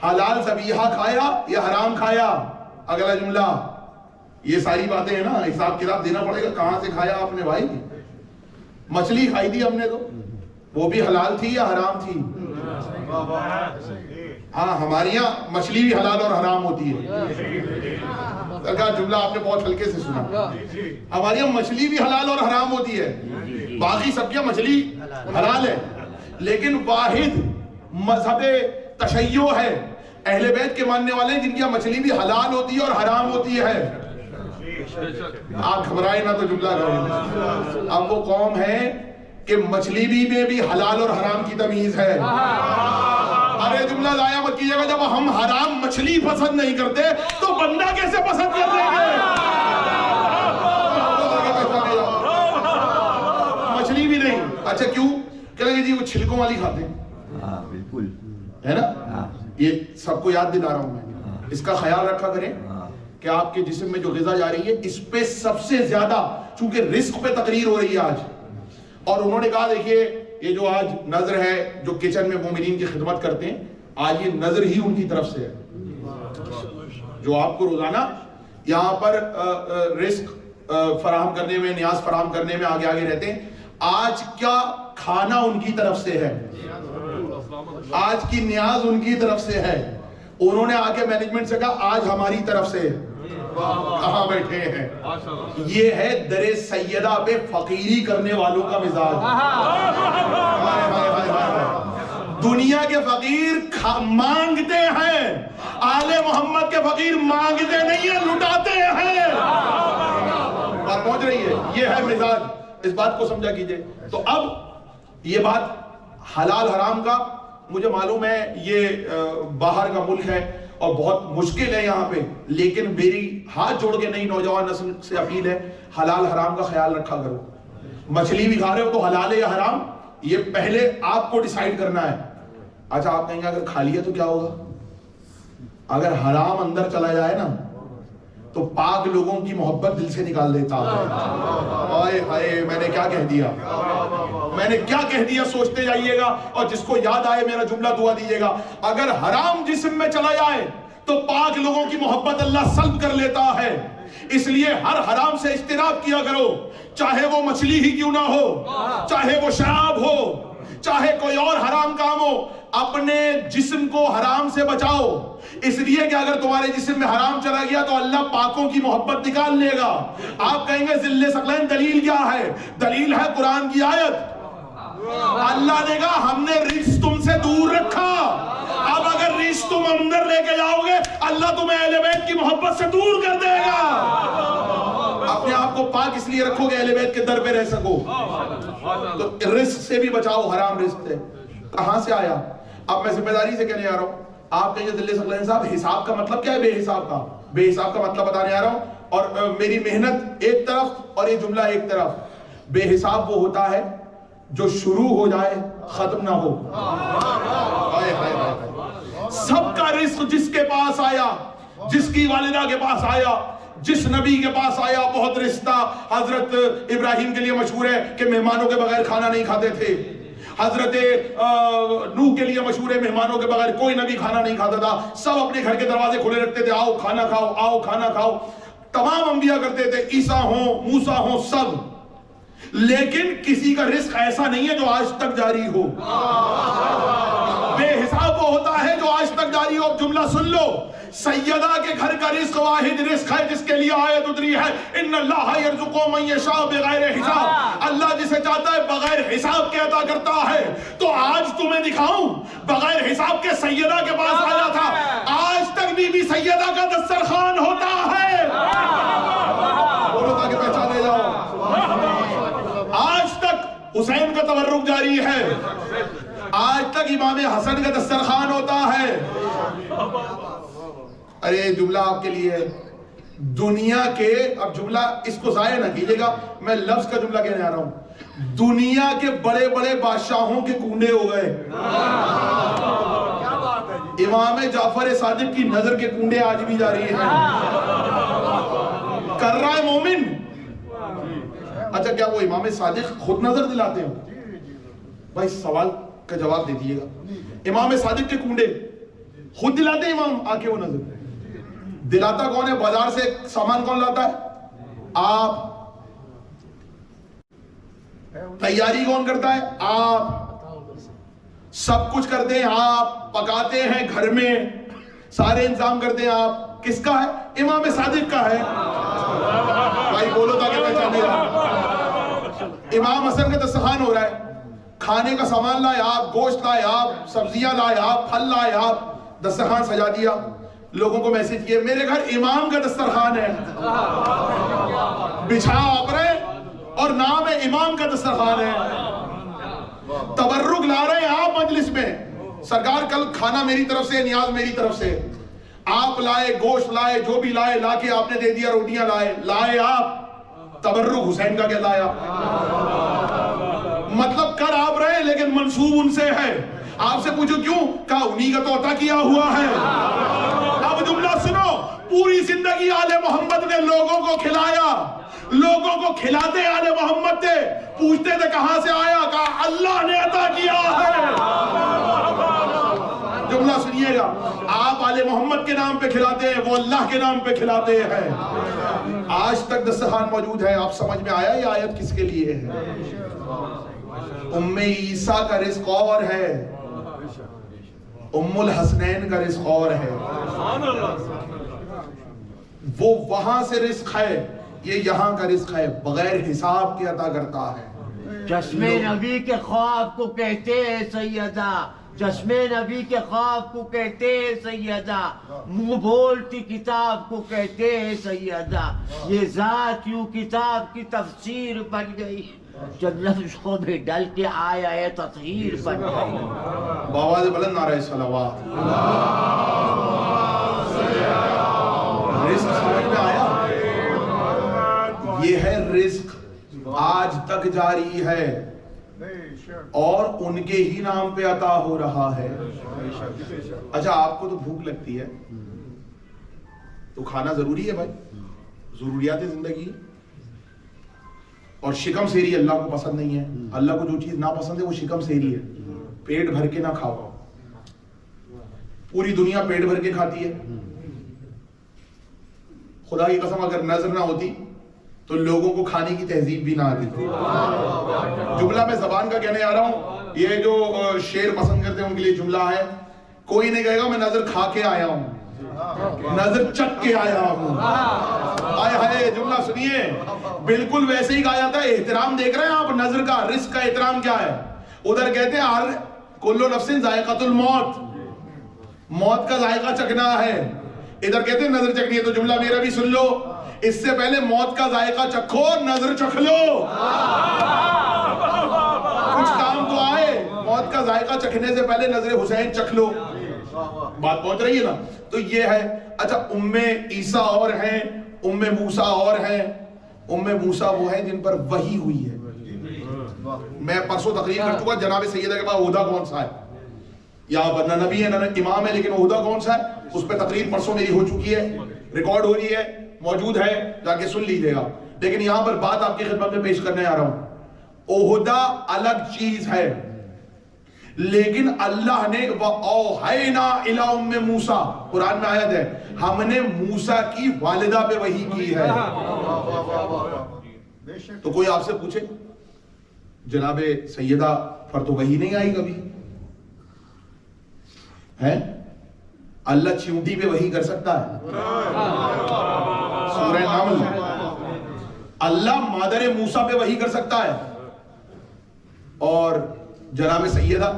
حلال ذبیحہ کھایا یا حرام کھایا. اگلا جملہ، یہ ساری باتیں ہیں نا، حساب کتاب دینا پڑے گا. کہاں سے کھایا آپ نے بھائی؟ مچھلی کھائی تھی ہم نے تو وہ بھی حلال تھی یا حرام تھی؟ ہاں ہمارے یہاں مچھلی بھی حلال اور حرام ہوتی ہے. جملہ آپ نے بہت ہلکے سے سنا. ہمارے یہاں مچھلی بھی حلال اور حرام ہوتی ہے، باقی سبزیاں مچھلی حلال ہے، لیکن واحد مذہب تشیع ہے، اہل بیت کے ماننے والے ہیں، جن کی مچھلی بھی حلال ہوتی ہے اور حرام ہوتی ہے. آپ گھبرائے نہ تو جملہ کریں. اب وہ قوم ہے کہ مچھلی میں بھی حلال اور حرام کی تمیز ہے. ارے جملہ ضائع مت کیجیے گا. جب ہم حرام مچھلی پسند نہیں کرتے تو بندہ کیسے پسند کر لیں گے؟ مچھلی بھی نہیں. اچھا کیوں؟ کہہ لیں گے جی وہ چھلکوں والی کھاتے ہیں. بالکل ہے نا. یہ سب کو یاد دلا رہا ہوں میں. اس کا خیال رکھا کریں کہ آپ کے جسم میں جو غذا جا رہی ہے اس پہ سب سے زیادہ، چونکہ رزق پہ تقریر ہو رہی ہے آج، اور انہوں نے کہا دیکھیے یہ جو آج نظر ہے جو کچن میں مومنین کی خدمت کرتے ہیں، آج یہ نظر ہی ان کی طرف سے ہے جو آپ کو روزانہ یہاں پر رزق فراہم کرنے میں، نیاز فراہم کرنے میں آگے آگے رہتے ہیں. آج کیا کھانا ان کی طرف سے ہے، آج کی نیاز ان کی طرف سے ہے. انہوں نے آ کے مینجمنٹ سے کہا آج ہماری طرف سے. کہاں بیٹھے ہیں؟ یہ ہے در سیدہ پہ فقیری کرنے والوں کا مزاج. دنیا کے فقیر مانگتے ہیں، آل محمد کے فقیر مانگتے نہیں ہیں، لٹاتے ہیں. بات پہنچ رہی ہے؟ یہ ہے مزاج. اس بات کو سمجھا کیجئے. تو اب یہ بات حلال حرام کا، مجھے معلوم ہے یہ باہر کا ملک ہے اور بہت مشکل ہے یہاں پہ، لیکن میری ہاتھ جوڑ کے نئی نوجوان نسل سے اپیل ہے، حلال حرام کا خیال رکھا کرو. مچھلی بھی کھا رہے ہو تو حلال ہے یا حرام، یہ پہلے آپ کو ڈیسائیڈ کرنا ہے. اچھا آپ کہیں گے اگر کھا لیا تو کیا ہوگا؟ اگر حرام اندر چلا جائے نا تو پاک لوگوں کی محبت دل سے نکال دیتا ہے. آئے ہائے میں نے کیا کہہ دیا، میں نے کیا کہہ دیا، سوچتے جائیے گا، اور جس کو یاد آئے میرا جملہ دعا دیجیے گا. اگر حرام جسم میں چلا جائے تو پاک لوگوں کی محبت اللہ سلب کر لیتا ہے. اس لیے ہر حرام سے اجتناب کیا کرو، چاہے وہ مچھلی ہی کیوں نہ ہو، چاہے وہ شراب ہو، چاہے کوئی اور حرام کام ہو. اپنے جسم کو حرام سے بچاؤ، اس لیے کہ اگر تمہارے جسم میں حرام چلا گیا تو اللہ پاکوں کی محبت نکال لے گا. آپ کہیں گے ذل ثقلین دلیل کیا ہے؟ دلیل ہے قرآن کی آیت. اللہ نے کہا ہم نے رجس تم سے دور رکھا. اب اگر رجس تم اندر لے کے جاؤ گے اللہ تمہیں اہل بیت کی محبت سے دور کر دے گا. اپنے آپ کو پاک اس لیے رکھو گے اہل بیت کے در پہ رہ سکو. تو رزق سے بھی بچاؤ، حرام رزق سے. کہاں سے آیا؟ اب میں ذمہ داری سے کہنے آ رہا ہوں. آپ کہیں گے دل ثقلین صاحب حساب کا مطلب کیا ہے؟ بے حساب کا. بے حساب کا مطلب بتانے آ رہا ہوں، اور میری محنت ایک طرف اور یہ جملہ ایک طرف. بے حساب وہ ہوتا ہے جو شروع ہو جائے ختم نہ ہو. سب کا رزق جس کے پاس آیا، جس کی والدہ کے پاس آیا، جس نبی کے پاس آیا، بہت رشتہ. حضرت ابراہیم کے لیے مشہور ہے کہ مہمانوں کے بغیر کھانا نہیں کھاتے تھے. حضرت نوح کے لیے مشہور ہے مہمانوں کے بغیر کوئی نبی کھانا نہیں کھاتا تھا. سب اپنے گھر کے دروازے کھلے رکھتے تھے، آؤ کھانا کھاؤ، آؤ کھانا کھاؤ. تمام انبیاء کرتے تھے، عیسیٰ ہوں، موسیٰ ہوں، سب. لیکن کسی کا رزق ایسا نہیں ہے جو آج تک جاری ہو. بے حساب وہ ہوتا ہے جو آج تک جاری ہو. جملہ سن لو، سیدہ کے گھر کا رزق واحد رزق ہے جس کے لیے آیت اتری ہے، ان اللہ یرزق من یشاء بغیر حساب. اللہ جسے چاہتا ہے بغیر حساب کے عطا کرتا ہے. تو آج تمہیں دکھاؤں بغیر حساب کے سیدہ کے پاس آیا تھا. آج تک بی سیدہ کا دسترخوان ہوتا ہے. بولو تاکہ پہچانے جاؤ. آج تک حسین کا تورک جاری ہے، آج تک امام حسن کا دسترخوان ہوتا ہے. ارے جملہ آپ کے لیے دنیا کے، اب جملہ اس کو ضائع نہ کیجیے گا، میں لفظ کا جملہ کہنے آ رہا ہوں، دنیا کے بڑے بڑے بادشاہوں کے کنڈے ہو گئے، امام جعفر صادق کی نظر کے کنڈے آج بھی جاری ہیں۔ کر رہا ہے مومن؟ اچھا کیا وہ امام صادق خود نظر دلاتے ہیں؟ بھائی سوال کا جواب دے دیجیے گا، امام صادق کے کنڈے خود دلاتے ہیں امام آ کے وہ نظر؟ دلاتا کون ہے؟ بازار سے سامان کون لاتا ہے؟ آپ۔ تیاری کون کرتا ہے؟ آپ۔ سب کچھ کرتے ہیں آپ، پکاتے ہیں گھر میں، سارے انتظام کرتے ہیں آپ، کس کا ہے؟ امام صادق کا ہے۔ بھائی بولو تاکہ پہچانے گا۔ امام حسن کا دسترخوان ہو رہا ہے، کھانے کا سامان لائے آپ، گوشت لائے آپ، سبزیاں لائے آپ، پھل لائے آپ، دسترخوان سجا دیا، لوگوں کو میسج کیے میرے گھر امام کا دسترخوان ہے، بچھا آپ رہے اور نام ہے امام کا دسترخوان ہے، تبرک لا رہے ہیں آپ مجلس میں، سرکار کل کھانا میری طرف سے، نیاز میری طرف سے، آپ لائے، گوشت لائے، جو بھی لائے لا کے آپ نے دے دیا، روٹیاں لائے آپ، تبرک حسین کا کیا لایا؟ مطلب کر آپ رہے لیکن منسوب ان سے ہے۔ آپ سے پوچھو کیوں؟ کہا انہی کا تو عطا کیا ہوا ہے۔ اب جملہ سنو، پوری زندگی آل محمد نے لوگوں کو کھلایا، لوگوں کو کھلاتے آل محمد تھے، پوچھتے تھے کہاں سے آیا؟ کہا اللہ نے عطا کیا ہے۔ جملہ سنیے گا، آپ آل محمد کے نام پہ کھلاتے ہیں، وہ اللہ کے نام پہ کھلاتے ہیں۔ آج تک دسترخوان موجود ہے۔ آپ سمجھ میں آیا یہ آیت کس کے لیے ہے؟ ام عیسیٰ کا رزق اور ہے، ام الحسنین کا رزق اور ہے، وہ وہاں سے رزق ہے، یہ یہاں کا رزق ہے، بغیر حساب کے عطا کرتا ہے۔ چشمے نبی کے خواب کو کہتے ہیں سیدہ، چشمے نبی کے خواب کو کہتے ہیں سیدہ، منہ بولتی کتاب کو کہتے ہیں سیدہ، یہ ذات یوں کتاب کی تفسیر بن گئی، جب لفظوں میں ڈل کے آیا ہے تطہیر بن گئی۔ بآواز بلند نعرہ صلوات۔ رزق سمجھ میں آیا؟ یہ ہے رزق، آج تک جاری ہے اور ان کے ہی نام پہ عطا ہو رہا ہے۔ اچھا آپ کو تو بھوک لگتی ہے تو کھانا ضروری ہے بھائی، ضروریات زندگی، اور شکم سیری اللہ کو پسند نہیں ہے۔ اللہ کو جو چیز ناپسند ہے وہ شکم سیری ہے، پیٹ بھر کے نہ کھاؤ۔ پوری دنیا پیٹ بھر کے کھاتی ہے، خدا کی قسم اگر نظر نہ ہوتی تو لوگوں کو کھانے کی تہذیب بھی نہ آتی تھی۔ جملہ میں زبان کا کہنے آ رہا ہوں، یہ جو شعر پسند کرتے ہیں ان کے لیے جملہ ہے، کوئی نہیں کہے گا میں نظر کھا کے آیا ہوں، نظر چک کے آیا ہوں۔ آئے ہائے، جملہ سنیے، بالکل ویسے ہی کہا جاتا ہے۔ احترام دیکھ رہے ہیں آپ نظر کا، رزق کا احترام کیا ہے؟ ادھر کہتے ہیں کل نفس ذائقۃ الموت، موت کا ذائقہ چکھنا ہے، ادھر کہتے ہیں نظر چکھنی ہے۔ تو جملہ میرا بھی سن لو، اس سے پہلے موت کا ذائقہ چکھو، نظر چکھ لو، کچھ کام تو آئے۔ موت کا ذائقہ چکھنے سے پہلے نظر حسین چکھ لو، بات پہنچ رہی ہے نا؟ تو یہ ہے۔ اچھا ام عیسیٰ اور ہیں، ام موسیٰ اور ہیں۔ ام موسیٰ وہ ہیں جن پر وحی ہوئی ہے۔ میں پرسوں تقریر کر چکا، جناب سیدہ کے بعد عہدہ کون سا ہے، یا نہ نبی ہے نہ امام ہے، لیکن عہدہ کون سا ہے اس پہ تقریر پرسوں میری ہو چکی ہے، ریکارڈ ہو رہی ہے، موجود ہے، جا کے سن لیجیے گا۔ لیکن یہاں پر بات آپ کی خدمت میں پیش کرنے آ رہا ہوں، عہدہ الگ چیز ہے، لیکن اللہ نے وَأَوْحَيْنَا إِلَىٰ أُمِّ مُوسَىٰ، قرآن میں آیت ہے، ہم نے موسیٰ کی والدہ پہ وحی کی ہے۔ تو کوئی آپ سے پوچھے جناب سیدہ پر تو وحی نہیں آئی کبھی ہے؟ اللہ چیونٹی پہ وحی کر سکتا ہے؟ سورہ نمل، اللہ مادر موسیٰ پہ وحی کر سکتا ہے، اور جناب سیدہ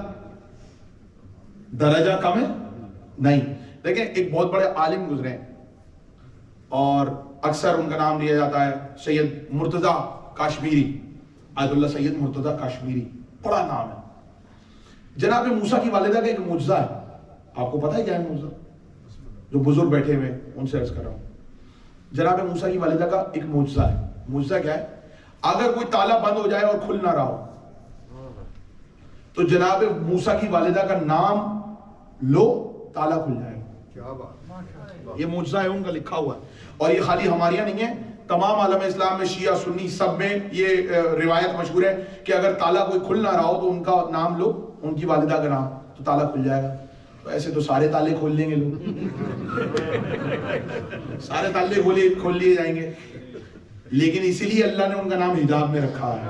درجہ کم ہے؟ نہیں۔ دیکھیں ایک بہت بڑے عالم گزرے ہیں اور اکثر ان کا نام لیا جاتا ہے، سید مرتضیٰ کاشمیری، آیت اللہ سید مرتضیٰ کاشمیری، بڑا نام ہے۔ جناب موسیٰ کی والدہ کا ایک معجزہ ہے، آپ کو پتہ ہے کیا ہے معجزہ؟ جو بزرگ بیٹھے ہوئے ان سے عرض کر رہا ہوں۔ جناب موسیٰ کی والدہ کا ایک معجزہ ہے. معجزہ کیا ہے؟ اگر کوئی تالا بند ہو جائے اور کھل نہ رہا ہو تو جناب موسیٰ کی والدہ کا نام لو, تالا کھل جائے گا. کیا بات. یہ معجزہ ہے ان کا لکھا ہوا ہے, اور یہ خالی ہمارے یہاں نہیں ہے, تمام عالم اسلام میں شیعہ سنی سب میں یہ روایت مشہور ہے کہ اگر تالا کوئی کھل نہ رہا ہو تو ان کا نام لو, ان کی والدہ کا نام, تو تالا کھل جائے گا. تو ایسے تو سارے تالے کھول لیں گے لوگ, سارے تالے کھول لیے جائیں گے, لیکن اسی لیے اللہ نے ان کا نام حجاب میں رکھا ہے.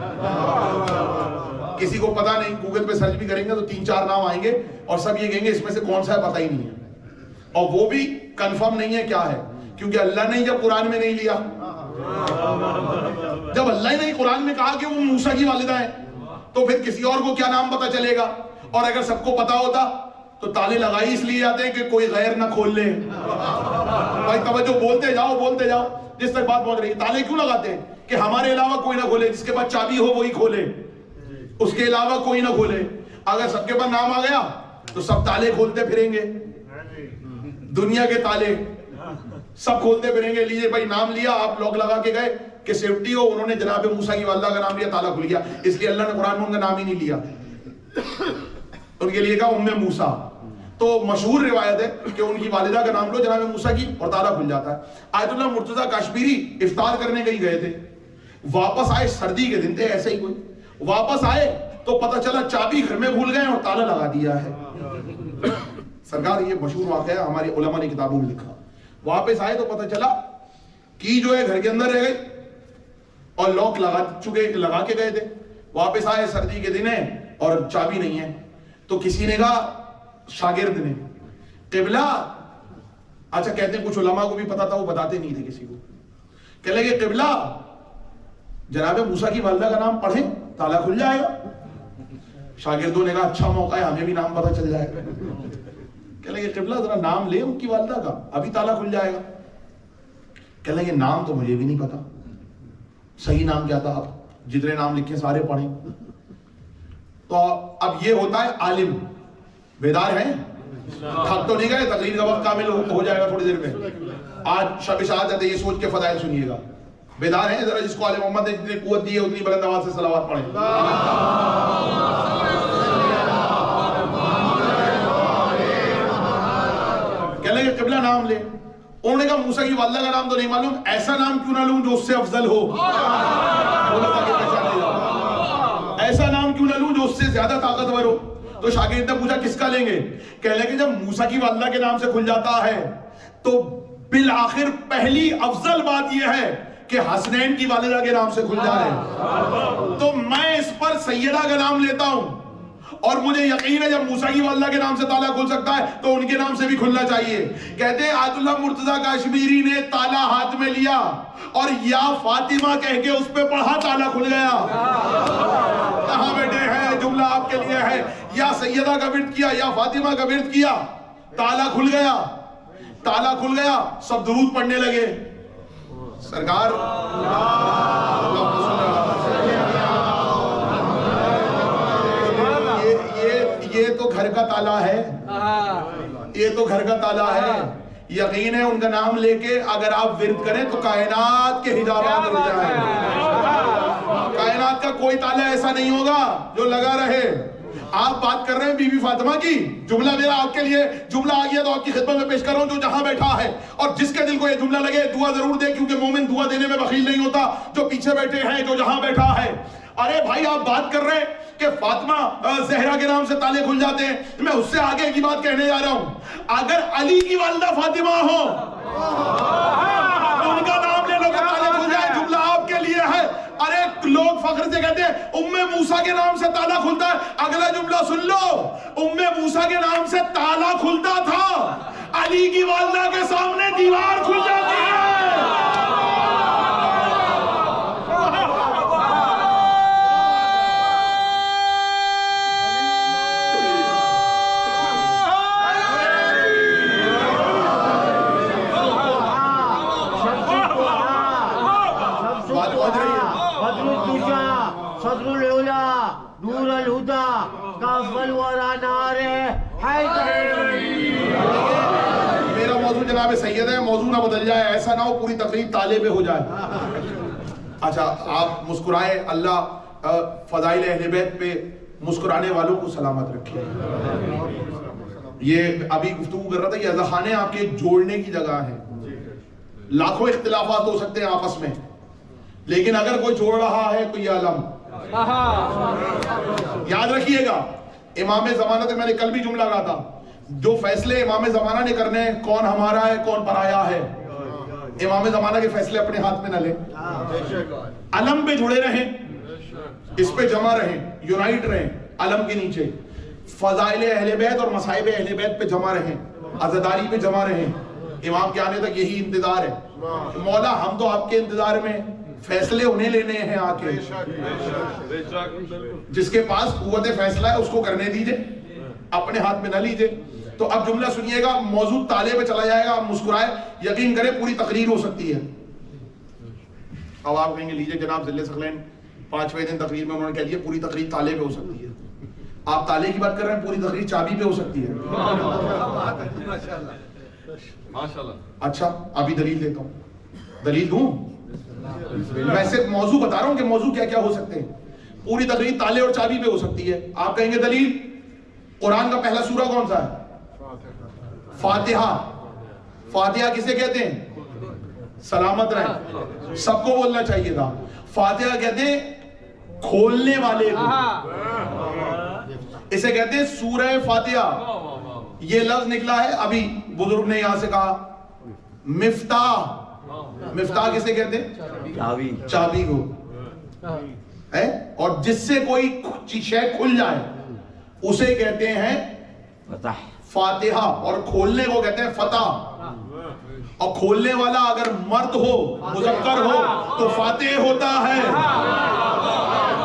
کسی کو پتا نہیں, گوگل پہ سرچ بھی کریں گے تو 3-4 نام آئیں گے اور سب یہ کہیں گے اس میں سے کون سا ہے پتہ ہی نہیں ہے, اور وہ بھی کنفرم نہیں ہے کیا ہے, کیونکہ اللہ نے جب قرآن میں نہیں لیا, جب اللہ نے قرآن میں کہا کہ وہ موسیٰ کی والدہ ہے تو پھر کسی اور کو کیا نام پتہ چلے گا. اور اگر سب کو پتا ہوتا تو تالے لگائی اس لیے جاتے ہیں کہ کوئی غیر نہ کھول لے. بھائی توجہ, بولتے جاؤ جس تک بات پہنچ رہی ہے. تالے کیوں لگاتے ہیں؟ کہ ہمارے علاوہ کوئی نہ کھولے, جس کے پاس چابی ہو وہی کھولے, اس کے علاوہ کوئی نہ کھولے. اگر سب کے پاس نام آ گیا تو سب تالے کھولتے پھریں گے, دنیا کے تالے سب کھولتے پھریں گے. لیجئے بھائی نام لیا, آپ لوگ لگا کے گئے کہ سیفٹی ہو, انہوں نے جناب موسیٰ کی والدہ کا نام لیا, تالا کھل گیا. اس لیے اللہ نے قرآن میں ان کا نام ہی نہیں لیا, ان کے لیے کہا ام موسیٰ. تو مشہور روایت ہے کہ ان کی والدہ کا نام لو جناب موسیٰ کی اور تالا کھل جاتا ہے. آیت اللہ مرتضیٰ کاشمیری افطار کرنے کہیں گئے تھے, واپس آئے, سردی کے دن تھے, ایسے ہی کوئی واپس آئے تو پتہ چلا چابی گھر میں بھول گئے اور تالا لگا دیا ہے. سرکار یہ مشہور واقعہ ہے, ہمارے علماء نے کتابوں میں لکھا. واپس آئے تو پتہ چلا کی جو ہے گھر کے اندر رہ گئی اور لوک لگا کے گئے تھے. واپس آئے, سردی کے دن ہے اور چابی نہیں ہے. تو کسی نے کہا, شاگرد نے, قبلہ, اچھا کہتے ہیں کچھ علماء کو بھی پتا تھا, وہ بتاتے نہیں تھے کسی کو, کہنے لگے قبلہ جناب موسیٰ کی والدہ کا نام پڑھیں تالا کھل جائے گا. شاگردوں نے کہا اچھا موقع ہے, ہمیں بھی نام پتہ چل جائے گا. کہنے لگے قبلہ ذرا نام لے ان کی والدہ کا, ابھی تالا کھل جائے گا. کہنے لگے نام تو مجھے بھی نہیں پتا, صحیح نام کیا تھا, آپ جتنے نام لکھے سارے پڑھیں. تو اب یہ ہوتا ہے عالم, بیدار ہیں, تھک تو نہیں گئے, تقریر کا وقت کامل ہو جائے گا تھوڑی دیر میں. آج شب شہادت ہے, یہ سوچ کے فضائل سنیے گا. بیدار ہیں ذرا, جس کو آل محمد نے جتنی قوت دی ہے اتنی بلند آواز سے صلوات پڑھیں. کہنے لگے قبلہ نام لے. انہوں نے کہا موسیٰ کی والدہ کا نام تو نہیں معلوم, ایسا نام کیوں نہ لوں جو اس سے افضل ہو, ایسا نام کیوں نہ لوں جو اس سے زیادہ طاقتور ہو. تو شاگرد نے پوچھا کس کا لیں گے؟ کہنے لگے جب موسیٰ کی والدہ کے نام سے کھل جاتا ہے تو بالآخر پہلی افضل بات یہ ہے کہ حسنین کی والدہ کے نام سے کھل جائے, تو میں اس پر سیدہ کا نام لیتا ہوں, اور مجھے یقین ہے جب موسیٰ کی والدہ کے نام سے تالا کھل سکتا ہے تو ان کے نام سے بھی کھلنا چاہیے. کہتے ہیں آیت اللہ مرتضیٰ کاشمیری نے تالا ہاتھ میں لیا اور یا فاطمہ کہہ کے اس پہ پڑھا, تالا کھل گیا. کہاں بیٹھے ہیں, جملہ آپ کے لیے ہے, یا سیدہ کا ورد کیا یا فاطمہ کا ورد کیا, تالا کھل گیا, تالا کھل گیا. سب درود پڑھنے لگے. سرکار یہ تو گھر کا تالا ہے, یہ تو گھر کا تالا ہے. یقین ہے ان کا نام لے کے اگر آپ ورد کریں تو کائنات کے حجابات اڑ جائیں. کائنات کا کوئی تالا ایسا نہیں ہوگا جو لگا رہے. آپ بات کر رہے ہیں بی بی فاطمہ کی, جملہ میرا آپ کے لیے جملہ آ گیا تو آپ کی خدمت میں پیش کر رہا ہوں جو جہاں بیٹھا ہے, اور جس کے دل کو یہ جملہ لگے دعا ضرور دے, کیونکہ مومن دعا دینے میں بخیل نہیں ہوتا. جو پیچھے بیٹھے ہیں, جو جہاں بیٹھا ہے, ارے بھائی آپ بات کر رہے ہیں کہ فاطمہ زہرا کے نام سے تالے کھل جاتے ہیں, میں اس سے آگے کی بات کہنے جا رہا ہوں. اگر علی کی والدہ فاطمہ ہو ان کا نام لے لو کہ تالے کھل جائے, جملہ آپ کے لیے ہے. ارے لوگ فخر سے کہتے ہیں ام موسیٰ کے نام سے تالا کھلتا ہے, اگلا جملہ سن لو, ام موسیٰ کے نام سے تالا کھلتا تھا, علی کی والدہ کے سامنے دیوار کھل جاتی ہے. صدر العلا نور الہدا کاف الورا نار حیدر. میرا موضوع جناب سید ہے, موضوع نہ بدل جائے, ایسا نہ ہو پوری تقریر تالے پہ ہو جائے. اچھا آپ مسکرائے, اللہ فضائل اہل بیت پہ مسکرانے والوں کو سلامت رکھے. یہ ابھی گفتگو کر رہا تھا, یہ اذہانیں آپ کے جوڑنے کی جگہ ہے. لاکھوں اختلافات ہو سکتے ہیں آپس میں, لیکن اگر کوئی جوڑ رہا ہے تو یہ علم. یاد رکھیے گا, امام زمانہ تک میں نے کل بھی جملہ کہا تھا, جو فیصلے امام زمانہ نے کرنے ہیں, کون ہمارا ہے کون پرایا ہے, امام زمانہ کے فیصلے اپنے ہاتھ میں نہ لیں. علم پہ جڑے رہیں, اس پہ جمع رہیں, یونائٹ رہیں علم کے نیچے. فضائل اہل بیت اور مصائب اہل بیت پہ جمع رہیں, عزاداری پہ جمع رہیں. امام کے آنے تک یہی انتظار ہے. مولا ہم تو آپ کے انتظار میں, فیصلے انہیں لینے ہیں آ کے. جس کے پاس قوت فیصلہ ہے اس کو کرنے دیجئے, اپنے ہاتھ میں نہ لیجئے. تو اب جملہ سنیے گا, موضوع تالے پہ چلا جائے گا, آپ مسکرائے, یقین کریں پوری تقریر ہو سکتی ہے. اب آپ کہیں گے لیجئے جناب ذل ثقلین 5ویں دن تقریر میں انہوں نے کہہ دیا پوری تقریر تالے پہ ہو سکتی ہے. آپ تالے کی بات کر رہے ہیں, پوری تقریر چابی پہ ہو سکتی ہے. اچھا ابھی دلیل دیتا ہوں, دلیل دوں. میں صرف موضوع بتا رہا ہوں کہ موضوع کیا کیا ہو سکتے ہیں. پوری تقریر تالے اور چابی پہ ہو سکتی ہے. آپ کہیں گے دلیل, قرآن کا پہلا سورہ کون سا ہے؟ فاتحہ. فاتحہ کسے کہتے ہیں؟ سلامت رہیں, سب کو بولنا چاہیے تھا. فاتحہ کہتے ہیں کھولنے والے کو, اسے کہتے ہیں سورہ فاتحہ. یہ لفظ نکلا ہے, ابھی بزرگ نے یہاں سے کہا مفتاح. مفتاح کسے کہتے ہیں؟ چابی. چابی کو ہے, اور جس سے کوئی شے کھل جائے اسے کہتے ہیں فاتحہ, اور کھولنے کو کہتے ہیں فتح. اور کھولنے والا اگر مرد ہو, مذکر ہو, تو فاتح ہوتا ہے.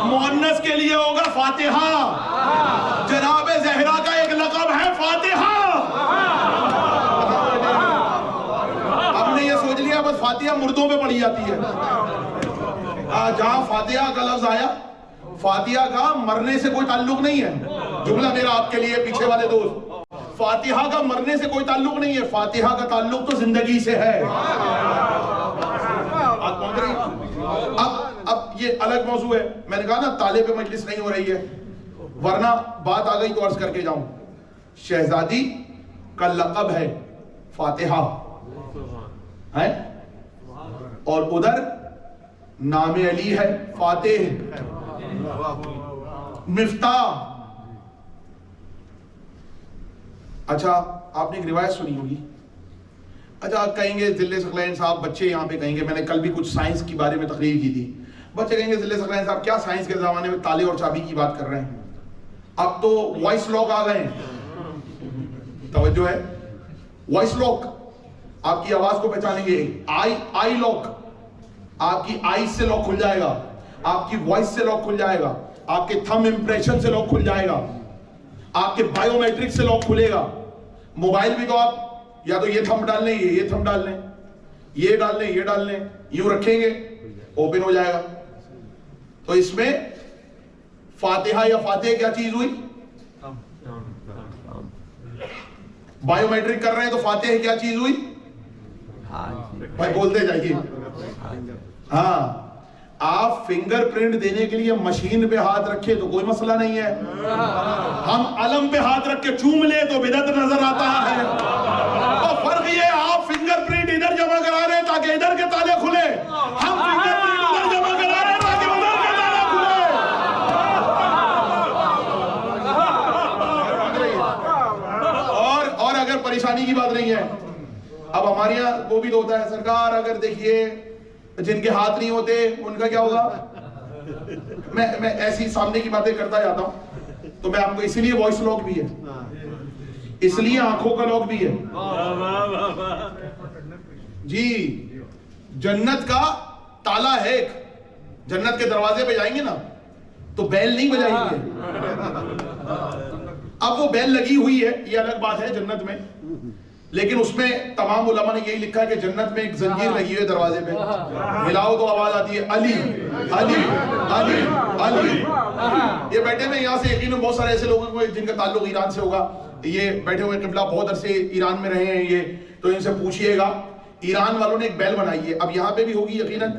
مؤنث کے لیے ہوگا فاتحہ. جناب زہرا کا ایک لقب ہے فاتحہ. ہم نے یہ سوچ لیا بس فاتحہ مردوں پہ پڑھی جاتی ہے. جہاں فاتحہ کا لفظ آیا, فاتحہ کا مرنے سے کوئی تعلق نہیں ہے. جملہ میرا آپ کے لیے پیچھے والے دوست, فاتحہ کا مرنے سے کوئی تعلق نہیں ہے. فاتحہ کا تعلق تو زندگی سے ہے. اب یہ الگ موضوع ہے. میں نے کہا نا تالے پہ مجلس نہیں ہو رہی ہے, ورنہ بات آ گئی تو عرض کر کے جاؤں. شہزادی کا لقب ہے فاتحہ ہے, اور ادھر نام علی ہے فاتح. مفتاح. اچھا آپ نے ایک روایت سنی ہوگی. اچھا کہیں گے ذل ثقلین صاحب, بچے یہاں پہ کہیں گے, میں نے کل بھی کچھ سائنس کی بارے میں تقریر کی تھی, بچے کہیں گے ذل ثقلین صاحب کیا سائنس کے زمانے میں تالے اور چابی کی بات کر رہے ہیں, اب تو وائس لاک آ گئے ہیں. توجہ ہے, وائس لاک, آپ کی آواز کو پہچانیں گے. آئی لاک, آپ کی آئی سے لاک کھل جائے گا, آپ کی وائس سے لاک کھل جائے گا, آپ کے تھم امپریشن سے لاک کھل جائے گا, آپ کے بائیو میٹرک سے لاک کھلے گا. موبائل بھی تو آپ یا تو یہ تھم ڈال لیں, یہ تھم ڈال لیں, یہ ڈال لیں, یہ ڈال لیں, یوں رکھیں گے اوپن ہو جائے گا. تو اس میں فاتحہ یا فاتح کیا چیز ہوئی؟ بائیو میٹرک کر رہے ہیں تو فاتح کیا چیز ہوئی؟ بھائی بولتے جائیے. ہاں آپ فنگر پرنٹ دینے کے لیے مشین پہ ہاتھ رکھے تو کوئی مسئلہ نہیں ہے, ہم علم پہ ہاتھ رکھ کے چوم لے تو بدعت نظر آتا ہے. اور فرق یہ آپ فنگر پرنٹ ادھر جمع کرا رہے ہیں تاکہ ادھر کے تالے کھلے, ہم فنگر پرنٹ ادھر جمع کرا رہے ہیں تاکہ ادھر کے تالے کھلے. اور اگر پریشانی کی بات نہیں ہے, اب ہمارے یہاں وہ بھی تو ہوتا ہے سرکار, اگر دیکھیے جن کے ہاتھ نہیں ہوتے ان کا کیا ہوگا. میں ایسی سامنے کی باتیں کرتا جاتا ہوں, تو میں آپ کو اسی لیے وائس لاک بھی ہے, اس لیے آنکھوں کا لاک بھی ہے. جی جنت کا تالا ہے ایک, جنت کے دروازے پہ جائیں گے نا تو بیل نہیں بجائیں گے. اب وہ بیل لگی ہوئی ہے یہ الگ بات ہے جنت میں, لیکن اس میں تمام علماء نے یہی لکھا ہے کہ جنت میں ایک زنجیر لگی ہوئی ہے دروازے پہ, ہلاؤ تو آواز آتی ہے علی علی علی علی. یہ بیٹھے میں یہاں سے یقیناً بہت سارے ایسے لوگوں کو جن کا تعلق ایران سے ہوگا, یہ بیٹھے ہوئے قبلہ بہت عرصے ایران میں رہے ہیں, یہ تو ان سے پوچھئے گا. ایران والوں نے ایک بیل بنائی ہے, اب یہاں پہ بھی ہوگی یقیناً.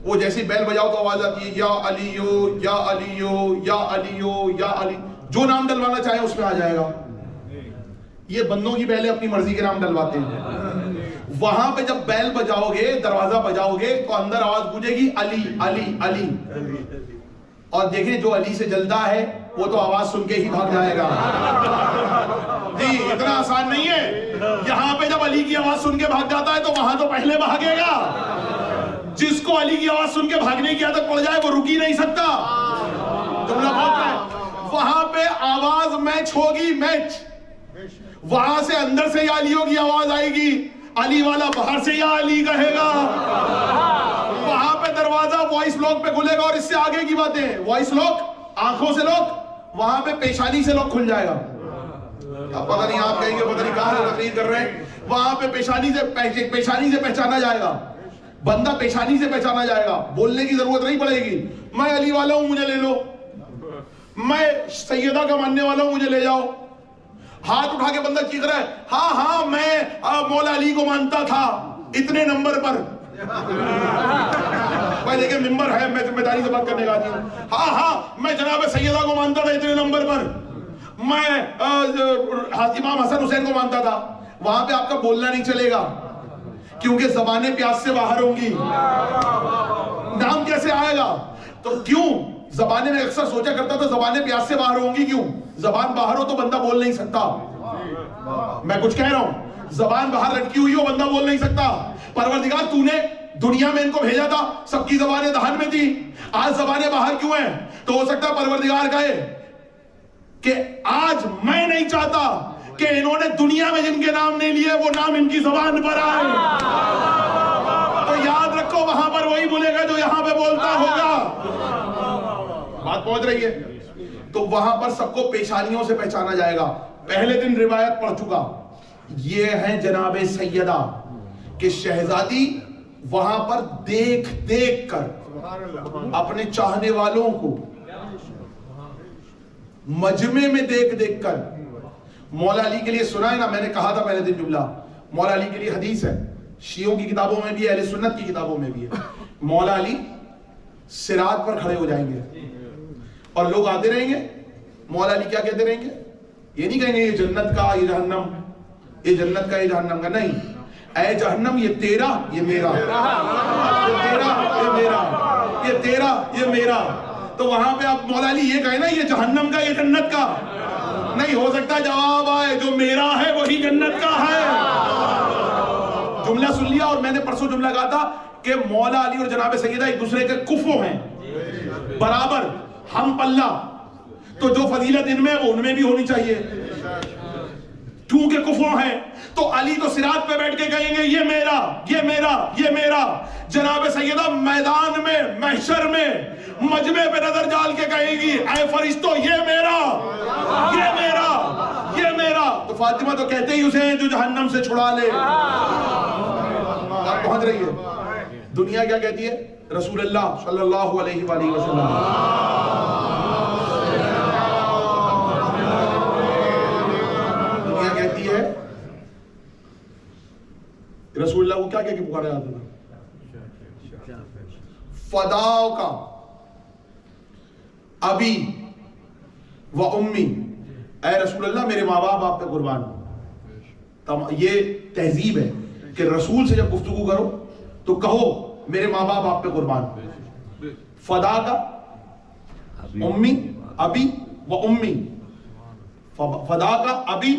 وہ جیسے بیل بجاؤ تو آواز آتی ہے یا علیو یا علیو یا علیو یا علی, جو نام ڈلوانا چاہے اس میں آ جائے گا. یہ بندوں کی بیلیں اپنی مرضی کے نام ڈلواتے ہیں. وہاں پہ جب بیل بجاؤ گے, دروازہ بجاؤ گے, تو اندر آواز گونجے گی علی علی علی. اور دیکھیں جو علی سے جلدا ہے وہ تو آواز سن کے ہی بھاگ جائے گا. جی اتنا آسان نہیں ہے. یہاں پہ جب علی کی آواز سن کے بھاگ جاتا ہے تو وہاں تو پہلے بھاگے گا. جس کو علی کی آواز سن کے بھاگنے کی عادت پڑ جائے وہ رک ہی نہیں سکتا. جملہ بہت ہے. وہاں پہ آواز میچ ہوگی, میچ. وہاں سے اندر سے یا علیوں کی آواز آئے گی, علی والا باہر سے یا علی کہے گا. وہاں پہ دروازہ وائس لاک پہ کھلے گا. اور اس سے آگے کی باتیں, وائس لاک آنکھوں سے لاک, وہاں پہ پیشانی سے لاک کھل جائے گا. اب پتہ نہیں آپ کہیں گے پتہ نہیں کہاں تقریر کر رہے ہیں. وہاں پہ پیشانی سے پہچانا جائے گا. بندہ پیشانی سے پہچانا جائے گا, بولنے کی ضرورت نہیں پڑے گی. میں علی والا ہوں مجھے لے لو, میں سیدہ کا ماننے والا ہوں مجھے لے جاؤ. ہاتھ اٹھا کے بندہ چیخ رہا ہے ہاں ہاں میں مولا علی کو مانتا تھا اتنے نمبر پر. بھائی دیکھیں ممبر ہے, میں ذمہ داری سے بات کرنے کا آدمی ہوں. ہاں ہاں میں جناب سیدہ کو مانتا تھا اتنے نمبر پر, میں امام حسن حسین کو مانتا تھا. وہاں پہ آپ کا بولنا نہیں چلے گا کیونکہ زبانیں پیاس سے باہر ہوں گی. نام کیسے آئے گا؟ تو کیوں زبانیں, میں اکثر سوچا کرتا تھا زبانیں پیاس سے باہر ہوں گی. کیوں زبان باہر ہو تو بندہ بول نہیں سکتا. میں کچھ کہہ رہا ہوں, زبان باہر لٹکی ہوئی ہو بندہ بول نہیں سکتا. پروردگار تو نے دنیا میں ان کو بھیجا تھا, سب کی زبانیں دہن میں تھی, آج زبانیں باہر کیوں ہیں؟ تو ہو سکتا ہے پروردگار کہے کہ آج میں نہیں چاہتا کہ انہوں نے دنیا میں جن کے نام نہیں لیے وہ نام ان کی زبان پر آئے. تو یاد رکھو وہاں پر وہی بولے گا جو یہاں پہ بولتا ہوگا. بات پہنچ رہی ہے؟ تو وہاں پر سب کو پیشانیوں سے پہچانا جائے گا. پہلے دن روایت پڑھ چکا, یہ ہیں جناب سیدہ کہ شہزادی وہاں پر دیکھ دیکھ کر اپنے چاہنے والوں کو, مجمع میں دیکھ دیکھ کر. مولا علی کے لیے سنا ہے نا, میں نے کہا تھا پہلے دن جملہ, مولا علی کے لیے حدیث ہے, شیعوں کی کتابوں میں بھی ہے, اہل سنت کی کتابوں میں بھی ہے. مولا علی صراط پر کھڑے ہو جائیں گے اور لوگ آتے رہیں گے. مولا علی کیا کہتے رہیں گے؟ یہ نہیں کہیں گے یہ جنت کا یہ جہنم, یہ جنت کا یہ جہنم کا, نہیں. اے جہنم یہ تیرا یہ میرا, یہ تیرا یہ میرا, یہ تیرا یہ میرا. تو وہاں پہ آپ مولا علی یہ کہیں نا یہ جہنم کا یہ جنت کا نہیں. ہو سکتا جواب آئے جو میرا ہے وہی جنت کا ہے. جملہ سن لیا. اور میں نے پرسوں جملہ کہا تھا کہ مولا علی اور جناب سیدہ ایک دوسرے کے کفو ہیں, برابر ہم پلہ. تو جو فضیلت ان میں وہ ان میں بھی ہونی چاہیے کیونکہ کفو ہیں. تو علی تو صراط پہ بیٹھ کے کہیں گے یہ میرا یہ میرا یہ میرا. جناب سیدہ میدان میں محشر میں مجمع پہ نظر ڈال کے کہیں گی اے فرشتوں یہ میرا یہ میرا یہ میرا. تو فاطمہ تو کہتے ہی اسے جو جہنم سے چھڑا لے. آپ پہنچ رہی ہے. دنیا کیا کہتی ہے؟ رسول اللہ صلی اللہ علیہ وآلہ وسلم. دنیا کہتی ہے رسول اللہ کو کیا کہہ کے پکارا جاتا تھا؟ فداؤ کا ابی و امی, اے رسول اللہ میرے ماں باپ آپ پہ قربان. یہ تہذیب ہے کہ رسول سے جب گفتگو کرو تو کہو میرے ماں باپ آپ پہ قربان. فدا کا امی ابی و امی, فدا کا ابی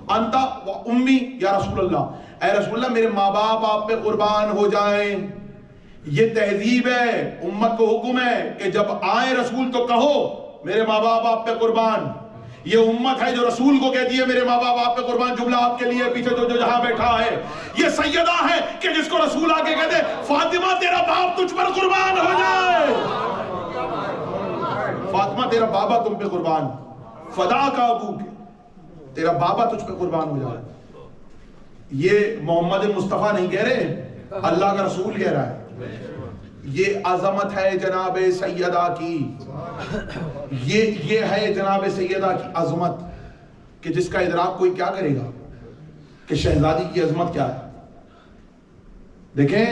انتا و امی یا رسول اللہ, اے رسول اللہ میرے ماں باپ آپ پہ قربان ہو جائیں. یہ تہذیب ہے, امت کو حکم ہے کہ جب آئے رسول تو کہو میرے ماں باپ آپ پہ قربان. یہ امت ہے جو رسول کو کہتی ہے میرے ماں باپ آپ پہ قربان. جملہ آپ کے لیے پیچھے جو جہاں بیٹھا ہے یہ سیدہ ہے کہ جس کو رسول آ کے کہتے فاطمہ تیرا باپ تجھ پر قربان ہو جائے. فاطمہ تیرا بابا تم پہ قربان, فدا کا ابو تیرا بابا تجھ پہ قربان ہو جائے. یہ محمد مصطفیٰ نہیں کہہ رہے, اللہ کا رسول کہہ رہا ہے. یہ عظمت ہے جناب سیدہ کی, یہ ہے جناب سیدہ کی عظمت کہ جس کا ادراک کوئی کیا کرے گا کہ شہزادی کی عظمت کیا ہے. دیکھیں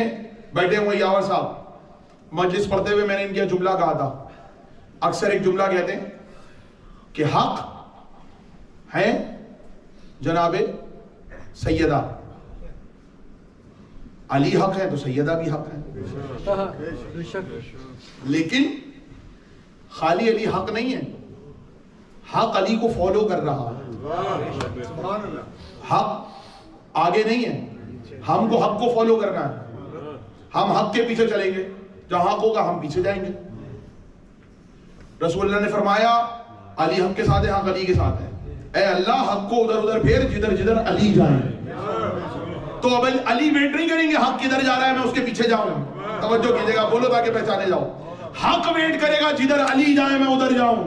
بیٹھے ہوئے یاور صاحب مجلس پڑھتے ہوئے میں نے ان کا جملہ کہا تھا. اکثر ایک جملہ کہتے ہیں کہ حق ہے جناب سیدہ علی حق ہے تو سیدہ بھی حق ہے, لیکن خالی علی حق نہیں ہے, حق علی کو فالو کر رہا ہے. حق آگے نہیں ہے, ہم کو حق کو فالو کرنا ہے. ہم حق کے پیچھے چلیں گے, جہاں حق ہوگا ہم پیچھے جائیں گے. رسول اللہ نے فرمایا علی حق کے ساتھ ہے, حق علی کے ساتھ ہے. اے اللہ حق کو ادھر ادھر پھیر جدھر جدھر علی جائیں. تو اب علی ویٹ نہیں کریں گے حق کدھر جا رہا ہے میں اس کے پیچھے جاؤں. توجہ کیجئے گا, بولو تاکہ پہچانے جاؤ. حق ویٹ کرے گا جدھر علی جائے میں ادھر جاؤں.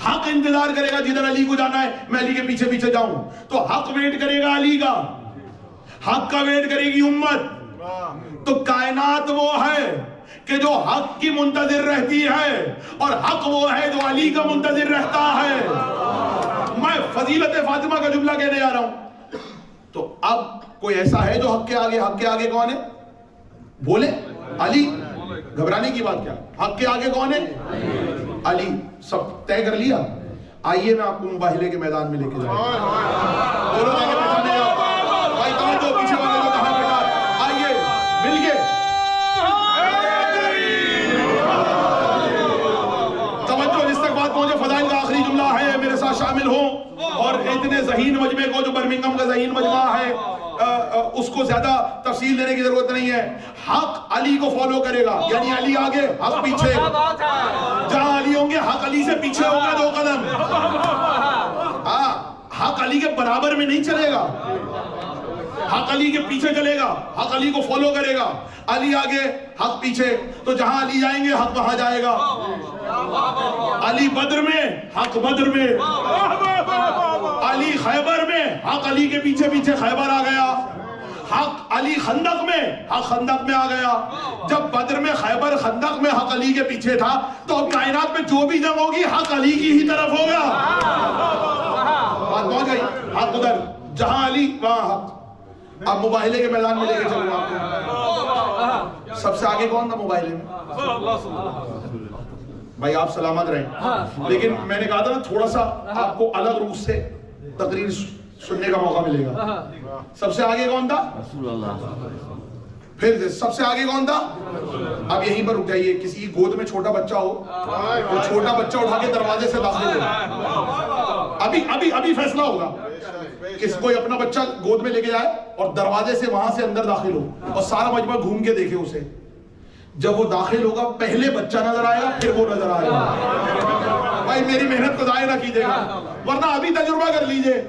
حق انتظار کرے گا جدھر علی کو جانا ہے میں علی کے پیچھے پیچھے جاؤں. تو حق ویٹ کرے گا علی کا, حق کا ویٹ کرے گی امت. تو کائنات وہ ہے کہ جو حق کی منتظر رہتی ہے, اور حق وہ ہے جو علی کا منتظر رہتا ہے. میں فضیلت فاطمہ کا جملہ کہنے جا رہا ہوں. تو اب کوئی ایسا ہے جو حق کے آگے کون ہے؟ بولے علی. گھبرانے کی بات کیا, حق کے آگے کون ہے؟ علی. سب طے کر لیا. آئیے میں آپ کو مباہلے کے میدان میں لے کے جاؤں. بولو تاکہ پہچانے جاؤ. بھائی توجہ, پیچھے والے کو کہاں بیٹھا, آئیے مل کے. توجہ, جس تک بات پہنچے فضائل کا آخری جملہ ہے, میرے ساتھ شامل ہوں. اور اتنے ذہین مجمع کو, جو برمنگھم کا ذہین مجمع ہے, اس کو زیادہ تفصیل دینے کی ضرورت نہیں ہے. حق علی کو فالو کرے گا, یعنی علی آگے حق پیچھے. جہاں علی ہوں گے حق علی سے پیچھے ہوگا 2 قدم. حق علی کے برابر میں نہیں چلے گا, حق علی کے پیچھے چلے گا, حق علی کو فالو کرے گا. علی آگے حق پیچھے. تو جہاں علی جائیں گے حق وہاں جائے گا. علی بدر میں حق بدر میں, علی خیبر میں حق علی کے پیچھے پیچھے خیبر آ گیا. حق علی خندق میں حق خندق میں آ گیا. جب بدر میں خیبر خندق میں حق علی کے پیچھے تھا, تو اب کائنات میں جو بھی جنگ ہوگی حق علی کی ہی طرف ہوگا. بات پہنچ گئی, حق ادھر, جہاں علی وہاں حق. اب مباہلے کے میدان میں لے کے چلوں آپ کو. سب سے آگے کون تھا مباہلے میں؟ بھائی آپ سلامت رہیں. لیکن میں نے کہا تھا نا تھوڑا سا آپ کو الگ روح سے تقریر سننے کا موقع ملے گا. سب سے آگے کون تھا؟ رسول اللہ. پھر سب سے آگے کون تھا؟ اب یہیں پر رک جائیے. کسی کی گود میں چھوٹا بچہ ہو, وہ چھوٹا بچہ اٹھا کے دروازے سے داخل ہو. ابھی فیصلہ ہوگا. کوئی اپنا بچہ گود میں لے کے جائے اور دروازے سے وہاں سے اندر داخل ہو, اور سارا مجمع گھوم کے دیکھے اسے. جب وہ داخل ہوگا پہلے بچہ نظر آئے گا, پھر وہ نظر آئے گا. بھائی میری محنت کو ضائع نہ کیجیے گا, ورنہ ابھی تجربہ کر لیجئے.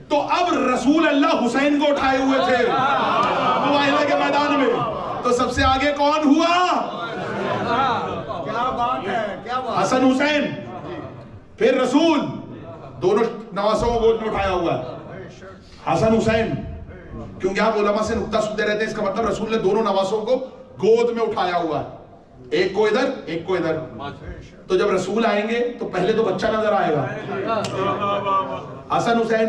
تو اب رسول اللہ حسین کو اٹھائے ہوئے تھے مباہلے کے میدان میں. تو سب سے آگے کون ہوا؟ کیا بات ہے, کیا بات. حسن حسین, پھر رسول. دونوں نواسوں کو گود میں اٹھایا ہوا ہے, حسن حسین. کیونکہ آپ علماء سے نقطہ سنتے رہتے ہیں, اس کا مطلب رسول نے دونوں نواسوں کو گود میں اٹھایا ہوا ہے, ایک کو ادھر ایک کو ادھر. تو جب رسول آئیں گے تو پہلے تو بچہ نظر آئے گا, حسن حسین,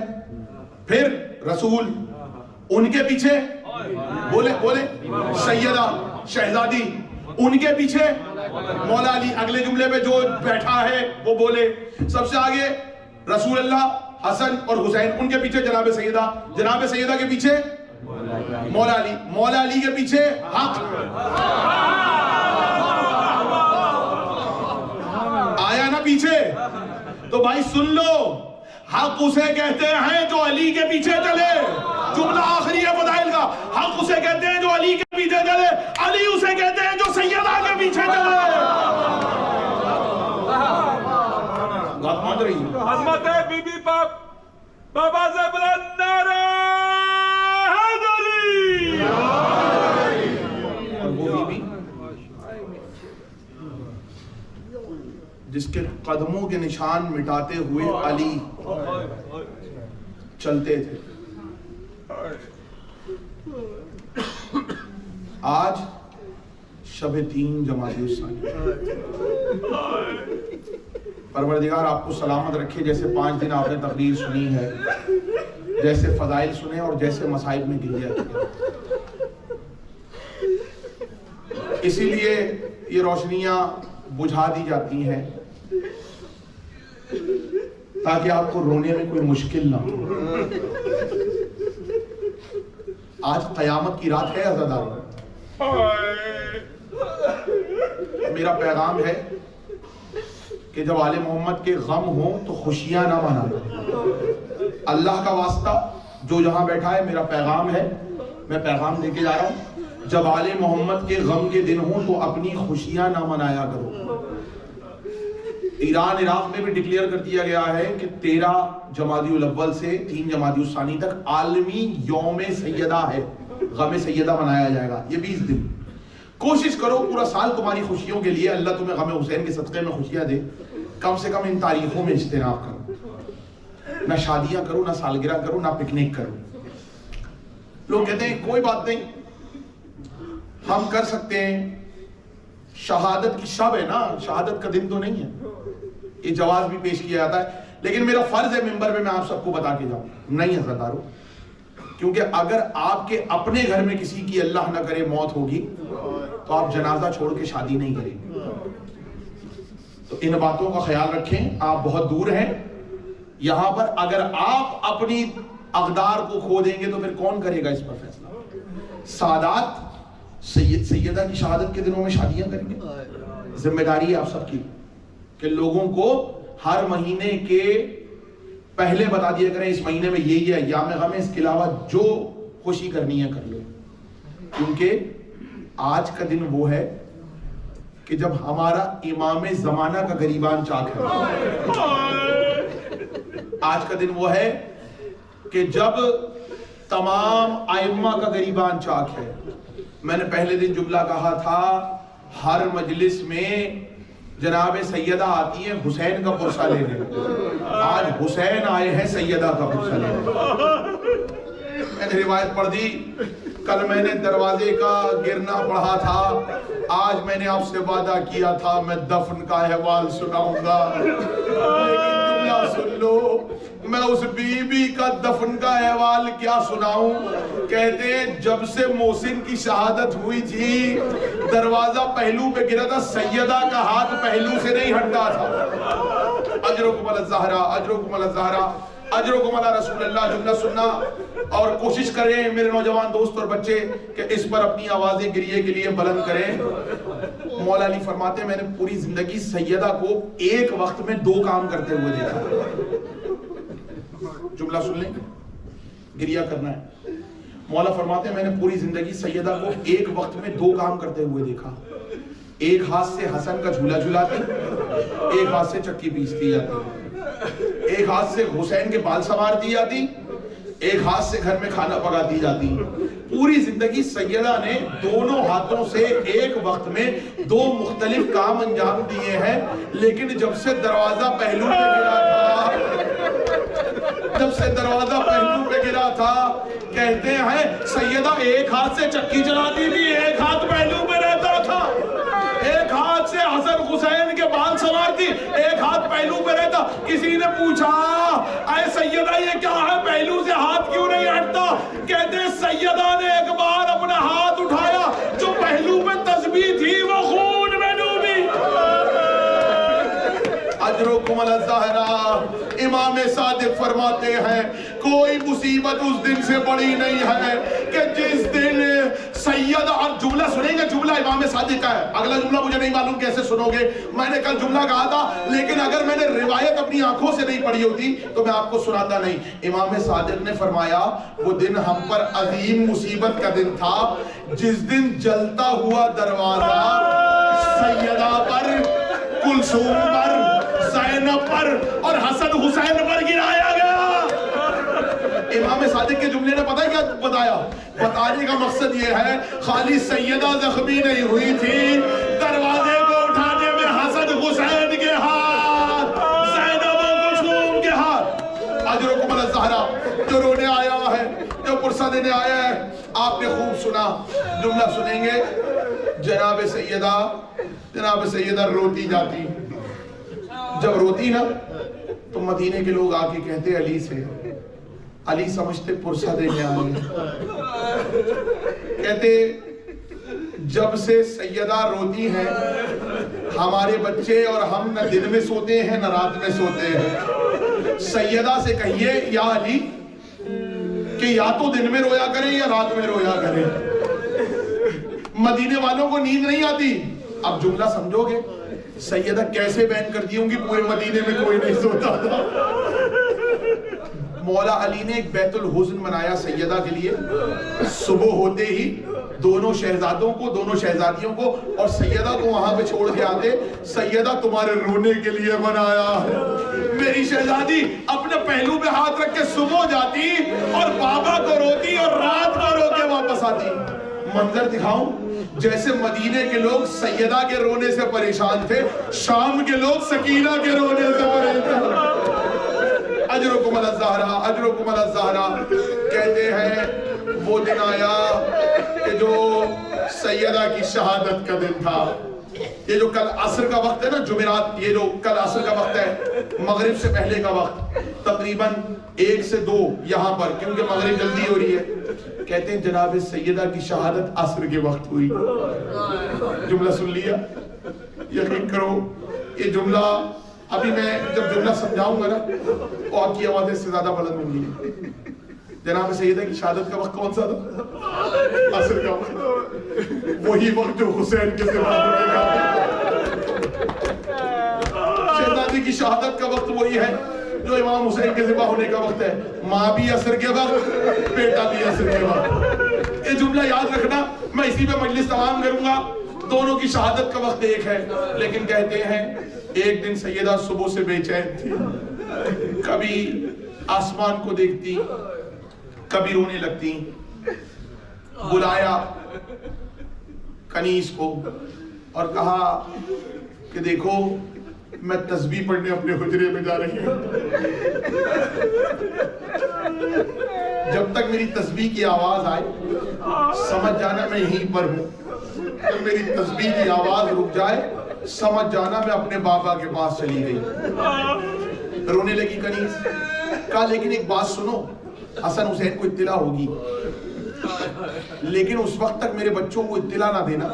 پھر رسول, ان کے پیچھے بولے سیدہ شہزادی, ان کے پیچھے مولا علی. اگلے جملے پہ جو بیٹھا ہے وہ بولے. سب سے آگے رسول اللہ, حسن اور حسین, ان کے پیچھے جناب سیدہ, جناب سیدہ کے پیچھے مولا علی, مولا علی کے پیچھے حق. آیا نا پیچھے؟ تو بھائی سن لو, حق اسے کہتے ہیں جو علی کے پیچھے چلے. جملہ آخری ہے فضائل کا. حق اسے کہتے ہیں جو علی کے پیچھے چلے, علی اسے کہتے ہیں جو سیدہ کے پیچھے چلے. عظمت ہے بی بی پاک بابا سے بلند نعرہ حیدری. اور وہ بی بی جس کے قدموں کے نشان مٹاتے ہوئے علی چلتے تھے. آج شب 3 جمادی الثانی. پروردگار آپ کو سلامت رکھے. جیسے 5 دن آپ نے تقریر سنی ہے, جیسے فضائل سنے اور جیسے مصائب میں گریا. اسی لیے یہ روشنیاں بجھا دی جاتی ہیں تاکہ آپ کو رونے میں کوئی مشکل نہ ہو. آج قیامت کی رات ہے عزادارو. میرا پیغام ہے کہ جب آل محمد کے غم ہوں تو خوشیاں نہ منائیں. اللہ کا واسطہ جو جہاں بیٹھا ہے میرا پیغام ہے, میں پیغام دے کے جا رہا ہوں, جب آل محمد کے غم کے دن ہوں تو اپنی خوشیاں نہ منایا کرو. ایران عراق میں بھی ڈکلیئر کر دیا گیا ہے کہ 13 جمادی الاول سے 3 جمادی الثانی تک عالمی یوم سیدہ ہے, غم سیدہ منایا جائے گا. یہ 20 دن کوشش کرو پورا سال تمہاری خوشیوں کے لیے اللہ تمہیں غم حسین کے صدقے میں خوشیاں دے. کم سے کم ان تاریخوں میں اجتناب کرو, نہ شادیاں کرو, نہ سالگرہ کرو, نہ پکنک کرو. لوگ کہتے ہیں کوئی بات نہیں, ہم کر سکتے ہیں, شہادت کی شب ہے نا, شہادت کا دن تو نہیں ہے. یہ جواز بھی پیش کیا جاتا ہے, لیکن میرا فرض ہے ممبر میں آپ سب کو بتا کے جاؤں, نہیں عزادارو, کیونکہ اگر آپ کے اپنے گھر میں کسی کی اللہ نہ کرے موت ہوگی تو آپ جنازہ چھوڑ کے شادی نہیں کریں گے. تو ان باتوں کا خیال رکھیں. آپ بہت دور ہیں یہاں پر, اگر آپ اپنی اقدار کو کھو دیں گے تو پھر کون کرے گا اس پر فیصلہ. سادات سیدہ کی شہادت کے دنوں میں شادیاں کریں گے. ذمہ داری ہے آپ سب کی کہ لوگوں کو ہر مہینے کے پہلے بتا دیا کریں اس مہینے میں یہی ہے ایام غم ہے, اس کے علاوہ جو خوشی کرنی ہے کر لو. کیونکہ آج کا دن وہ ہے کہ جب ہمارا امام زمانہ کا گریبان چاک ہے. آج کا دن وہ ہے کہ جب تمام ائمہ کا گریبان چاک ہے. میں نے پہلے دن جملہ کہا تھا, ہر مجلس میں جناب سیدہ آتی ہیں حسین کا پرسہ لینے, آج حسین آئے ہیں سیدہ کا پرسہ لینے. میں نے روایت پڑھ دی, کل میں نے دروازے کا گرنا پڑھا تھا, آج میں نے آپ سے وعدہ کیا تھا میں دفن کا احوال سناؤں گا. لیکن جملہ سن لو, میں اس بی بی کا دفن کا احوال کیا سناؤں. کہتے ہیں جب سے محسن کی شہادت ہوئی تھی دروازہ پہلو پہ گرا تھا, سیدہ کا ہاتھ پہلو سے نہیں ہٹتا تھا. اجرکم علی الزہرا, اجرکم علی الزہرا, اجرکم علی رسول اللہ. جملہ سننا اور کوشش کریں میرے نوجوان دوست اور بچے کہ اس پر اپنی آوازیں گریے کے لیے بلند کریں. مولا علی فرماتے ہیں میں نے پوری زندگی سیدہ کو ایک وقت میں 2 کام کرتے ہوئے دیکھا. جملہ سن لیں, گریہ کرنا ہے. مولا فرماتے ہیں میں نے پوری زندگی سیدہ کو ایک وقت میں 2 کام کرتے ہوئے دیکھا. ایک ہاتھ سے حسن کا جھولا جھلاتی, ایک ہاتھ سے چکی پیستی جاتی, ایک ہاتھ سے حسین کے بال سنوارتی جاتی, ایک ہاتھ سے گھر میں کھانا پکاتی جاتی. پوری زندگی سیدہ نے دونوں ہاتھوں سے ایک وقت میں 2 مختلف کام انجام دیے ہیں. لیکن جب سے دروازہ پہلو پہ گرا تھا, کہتے ہیں سیدہ ایک ہاتھ سے چکی چلاتی تھی, ایک ہاتھ پہلو پہ رہتا تھا, ایک ہاتھ سے حسن حسین کے بال سنوارتی, ایک ہاتھ پہلو پہ رہتا. کسی نے پوچھا اے سیدہ یہ کیا ہے, پہلو سے ہاتھ کیوں نہیں ہٹتا؟ کہتے ہیں سیدہ نے ایک بار اپنا ہاتھ اٹھایا, جو پہلو پہ تسبیح تھی وہ خون میں ڈوبی. اجرکم علی الزہرا. امام صادق فرماتے ہیں کوئی مصیبت اس دن سے بڑی نہیں ہے کہ جس دن سیدہ, اور جملہ سنیں گے, جملہ امام صادق کا ہے, اگلا جملہ مجھے نہیں معلوم کیسے سنو گے. میں نے کل جملہ کہا تھا لیکن اگر میں نے روایت اپنی آنکھوں سے نہیں پڑھی ہوتی تو میں آپ کو سناتا نہیں. امام صادق نے فرمایا وہ دن ہم پر عظیم مصیبت کا دن تھا جس دن جلتا ہوا دروازہ سیدہ پر, کلثوم پر, زینب پر اور حسن حسین پر گرایا گیا. امام صادق کے جملے نے پتہ ہے کیا بتایا؟ بتانے کا مقصد یہ ہے خالی سیدہ زخمی نہیں ہوئی تھی, دروازے کو اٹھانے میں حسن حسین کے ہاتھ, زینب و کلثوم کے ہاتھ. اجرکم علی الزہرا. جو رونے آیا ہے, جو پرسہ دینے آیا ہے, آپ نے خوب سنا. جملہ سنیں گے, جناب سیدہ روتی جاتی. جب روتی نا تو مدینے کے لوگ آ کے کہتے علی سے, علی سمجھتے پرسہ دینے آئے. کہتے جب سے سیدہ روتی ہیں ہمارے بچے اور ہم نہ دن میں سوتے ہیں نہ رات میں سوتے ہیں. سیدہ سے کہیے یا علی کہ یا تو دن میں رویا کریں یا رات میں رویا کریں. مدینے والوں کو نیند نہیں آتی. اب جملہ سمجھو گے سیدہ کیسے بیان کرتی ہوں گی پورے مدینے میں کوئی نہیں سوتا تھا. مولا علی نے ایک بیت الحزن بنایا سیدہ کے لیے. صبح ہوتے ہی دونوں شہزادوں کو دونوں شہزادیوں کو اور سیدہ کو وہاں پہ چھوڑ کے آتے. سیدہ تمہارے رونے کے لیے بنایا ہے. میری شہزادی اپنے پہلو پہ ہاتھ رکھ کے صبح جاتی اور بابا کو روتی اور رات کو رو کے واپس آتی. منظر دکھاؤں جیسے مدینے کے لوگ سیدہ کے رونے سے پریشان تھے شام کے لوگ سکینہ کے رونے سے پریشان تھے. اجرکم علی الزہرا اجرکم علی الزہرا. کہتے ہیں وہ دن آیا کہ جو سیدہ کی شہادت کا دن تھا. یہ جو کل عصر کا وقت ہے نا جمعرات, یہ جو کل عصر کا وقت ہے مغرب سے پہلے کا وقت تقریباً 1 سے 2 یہاں پر کیونکہ مغرب جلدی ہو رہی ہے. کہتے ہیں جناب سیدہ کی شہادت عصر کے وقت ہوئی. جملہ سن لیا. یقین کرو یہ جملہ ابھی میں جب جملہ سمجھاؤں گا نا تو آپ کی آوازیں سے زیادہ بلند ہوں گی. جناب سیدہ کی شہادت کا وقت کون سا تھا؟ عصر کا وقت. وہی وقت جو حسین کے سوا ہونے کا. شہزادی کی شہادت کا وقت وہی ہے جو امام حسین کے ذبح ہونے کا وقت ہے. ماں بھی عصر کے وقت بیٹا بھی عصر کے وقت. یہ جملہ یاد رکھنا. میں اسی پہ مجلس تمام کروں گا. دونوں کی شہادت کا وقت ایک ہے لیکن کہتے ہیں ایک دن سیدہ صبح سے بے چین تھی. کبھی آسمان کو دیکھتی کبھی رونے لگتی. بلایا کنیز کو اور کہا کہ دیکھو میں تسبیح پڑھنے اپنے حجرے میں جا رہی ہوں. جب تک میری تسبیح کی آواز آئے سمجھ جانا میں یہیں پر ہوں. جب میری تسبیح کی آواز رک جائے سمجھ جانا میں اپنے بابا کے پاس چلی گئی. رونے لگی کنیز. کہا لیکن ایک بات سنو, حسن حسین کو اطلاع ہوگی لیکن اس وقت تک میرے بچوں کو اطلاع نہ دینا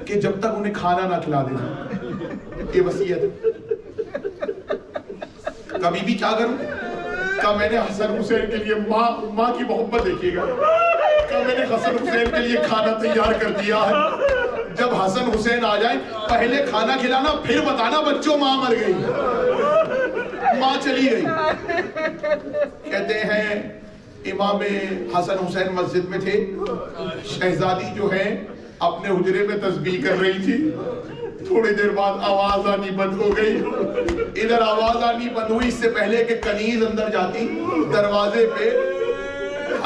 کہ جب تک انہیں کھانا نہ کھلا دینا. یہ وصیت. کبھی بھی کیا کروں کہ میں نے حسن حسین کے لیے ماں کی محبت دیکھیے گا کہ میں نے حسن حسین کے لیے کھانا تیار کر دیا ہے. جب حسن حسین آ جائیں پہلے کھانا کھلانا پھر بتانا بچوں ماں مر گئی. ماں چلی گئی. کہتے ہیں امام حسن حسین مسجد میں تھے. شہزادی جو ہے اپنے حجرے میں تسبیح کر رہی تھی. تھوڑی دیر بعد آواز آنی بند ہو گئی. ادھر آواز آنی بند ہوئی اس سے پہلے کہ کنیز اندر جاتی. دروازے پہ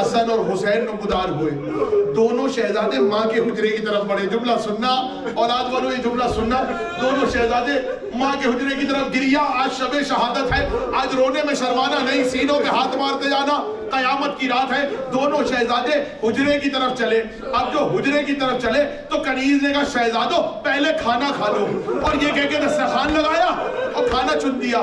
حسن اور حسین نمودار ہوئے. دونوں شہزادے ماں کے حجرے کی طرف بڑھے. جملہ سننا اولاد والوں, یہ جملہ سننا. دونوں شہزادے ماں کے حجرے کی طرف گریا. آج شب شہادت ہے. آج رونے میں شرمانا نہیں, سینوں پہ ہاتھ مارتے جانا. قیامت کی رات ہے. دونوں شہزادے حجرے کی طرف چلے. اب جو حجرے کی طرف چلے تو کنیز نے کہا شہزادو پہلے کھانا کھا لو, اور یہ کہہ کے دسترخوان لگایا اور کھانا چن دیا.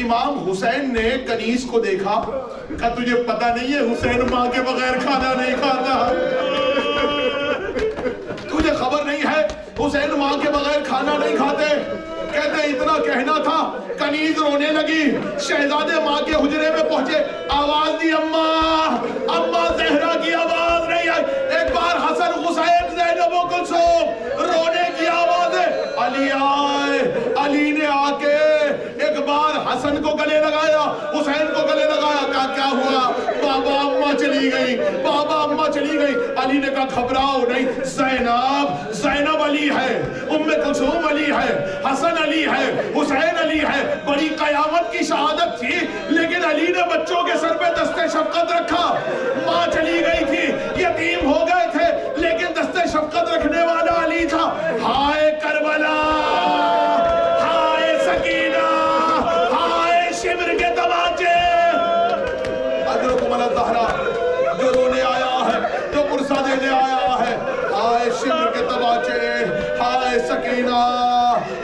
امام حسین نے کنیز کو دیکھا. کہا تجھے پتہ نہیں ہے حسین ماں کے بغیر کھانا نہیں کھاتا. تجھے خبر نہیں ہے حسین ماں کے بغیر کھانا نہیں کھاتے. کہتے اتنا کہنا تھا کنیز رونے لگی. شہزادے ماں کے حجرے میں پہنچے. آواز دی اماں زہرا کی آواز نہیں آئی. ایک بار حسن حسین زینب و کلثوم رونے کی آواز ہے. علی آئے. علی نے آ کے ایک بار حسن کو گلے لگایا, حسین کو گلے لگایا. کہا کیا ہوا؟ بابا اماں چلی گئی, بابا اماں چلی گئی. علی نے کہا گھبراؤ نہیں, زینب علی ہے, ام کلثوم علی ہے, حسن علی ہے, حسین علی ہے. بڑی قیامت کی شہادت تھی لیکن علی نے بچوں کے سر پہ دستے شفقت رکھا. ماں چلی گئی تھی, یتیم ہو گئے تھے لیکن دستے شفقت رکھنے والا علی تھا. ہائے کربلا, ہائے سکینہ, ہائے شمر کے تماچے. اجرکم علی الزہرا جو رونے آیا ہے, جو پرسہ دینے آیا ہے. ہائے شمر کے تماچے, ہائے سکینہ,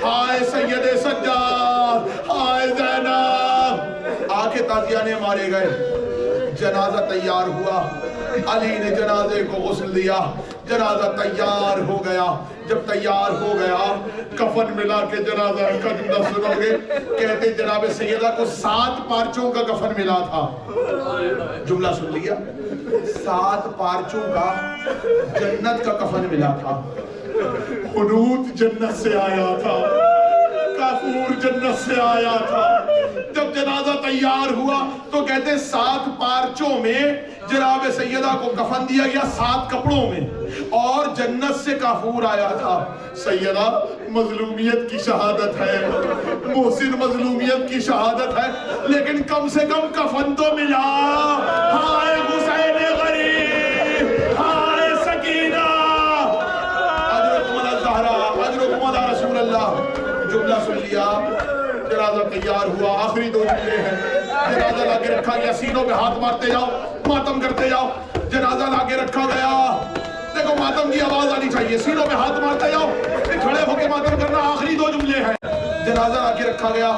ہائے سید سجاد, ہائے زینب. آ کے تازیانے مارے گئے. جنازہ تیار ہوا، علی نے جنازے کو غسل دیا، جنازہ تیار ہو گیا۔ جب تیار ہو گیا کفن ملا کے جنازہ کا جملہ سنو گے، کہتے جناب سیدہ کو 7 پارچوں کا کفن ملا تھا۔ جملہ سن لیا، 7 پارچوں کا جنت کا کفن ملا تھا۔ حنوط جنت سے آیا تھا، کافور جنت سے آیا تھا۔ جب جنازہ تیار ہوا تو کہتے 7 پارچوں میں جناب سیدہ کو کفن دیا گیا، 7 کپڑوں میں، اور جنت سے کافور آیا تھا۔ سیدہ مظلومیت کی شہادت ہے، محسن مظلومیت کی شہادت ہے، لیکن کم سے کم کفن تو ملا۔ ہائے حسین غریب، ہائے سکینہ، اجرکم علی الزہرا، اجرکم علی رسول اللہ۔ جملہ سن لیا، جنازہ تیار ہوا، آخری 2 جملے ہیں۔ جنازہ لا کے رکھا گیا، سینوں پہ ہاتھ مارتے جاؤ، ماتم کرتے جاؤ۔ جنازہ لا کے رکھا گیا، دیکھو ماتم کی آواز آنی چاہیے، سینوں پہ ہاتھ مارتے جاؤ، پھر کھڑے ہو کے ماتم کرنا۔ آخری 2 جملے ہیں۔ جنازہ لا کے رکھا گیا،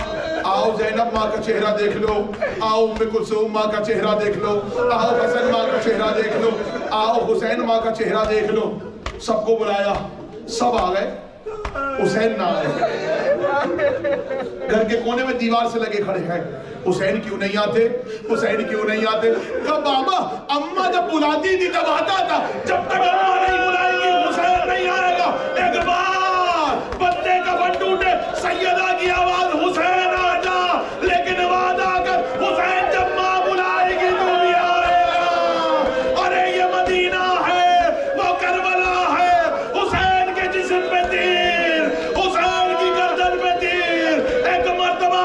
آؤ زینب ماں کا چہرہ دیکھ لو، آؤ ام کلثوم ماں کا چہرہ دیکھ لو، آؤ حسن ماں کا چہرہ دیکھ لو، آؤ حسین ماں کا چہرہ دیکھ لو۔ سب کو بلایا، سب آ گئے، حسین نہ آئے۔ گھر کے کونے میں دیوار سے لگے کھڑے ہیں، حسین کیوں نہیں آتے، حسین کیوں نہیں آتے؟ کہا بابا اماں جب بلاتی تھی تب آتا تھا، جب تک اماں نہیں بلائے گی حسین نہیں آئے گا۔ ایک بار بندے کا فن ٹوٹے، سیدہ کی آواز حسین آ جا، لیکن وعدہ کر حسین جب ماں بلائے گی تو بھی آئے گا۔ ارے یہ مدینہ ہے، وہ کربلا ہے، حسین کے جسم پہ تیر، حسین کی گردن پہ تیر۔ ایک مرتبہ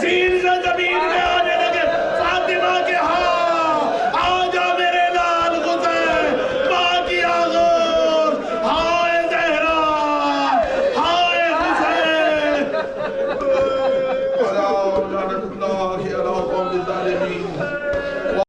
زین سے زمین میں آنے لگے، فاطمہ کے ہاں آ جا میرے لال حسین، ماں کی آغوش، ہائے زہرا، ہائے حسین۔ لعنت اللہ علی القوم الظالمین۔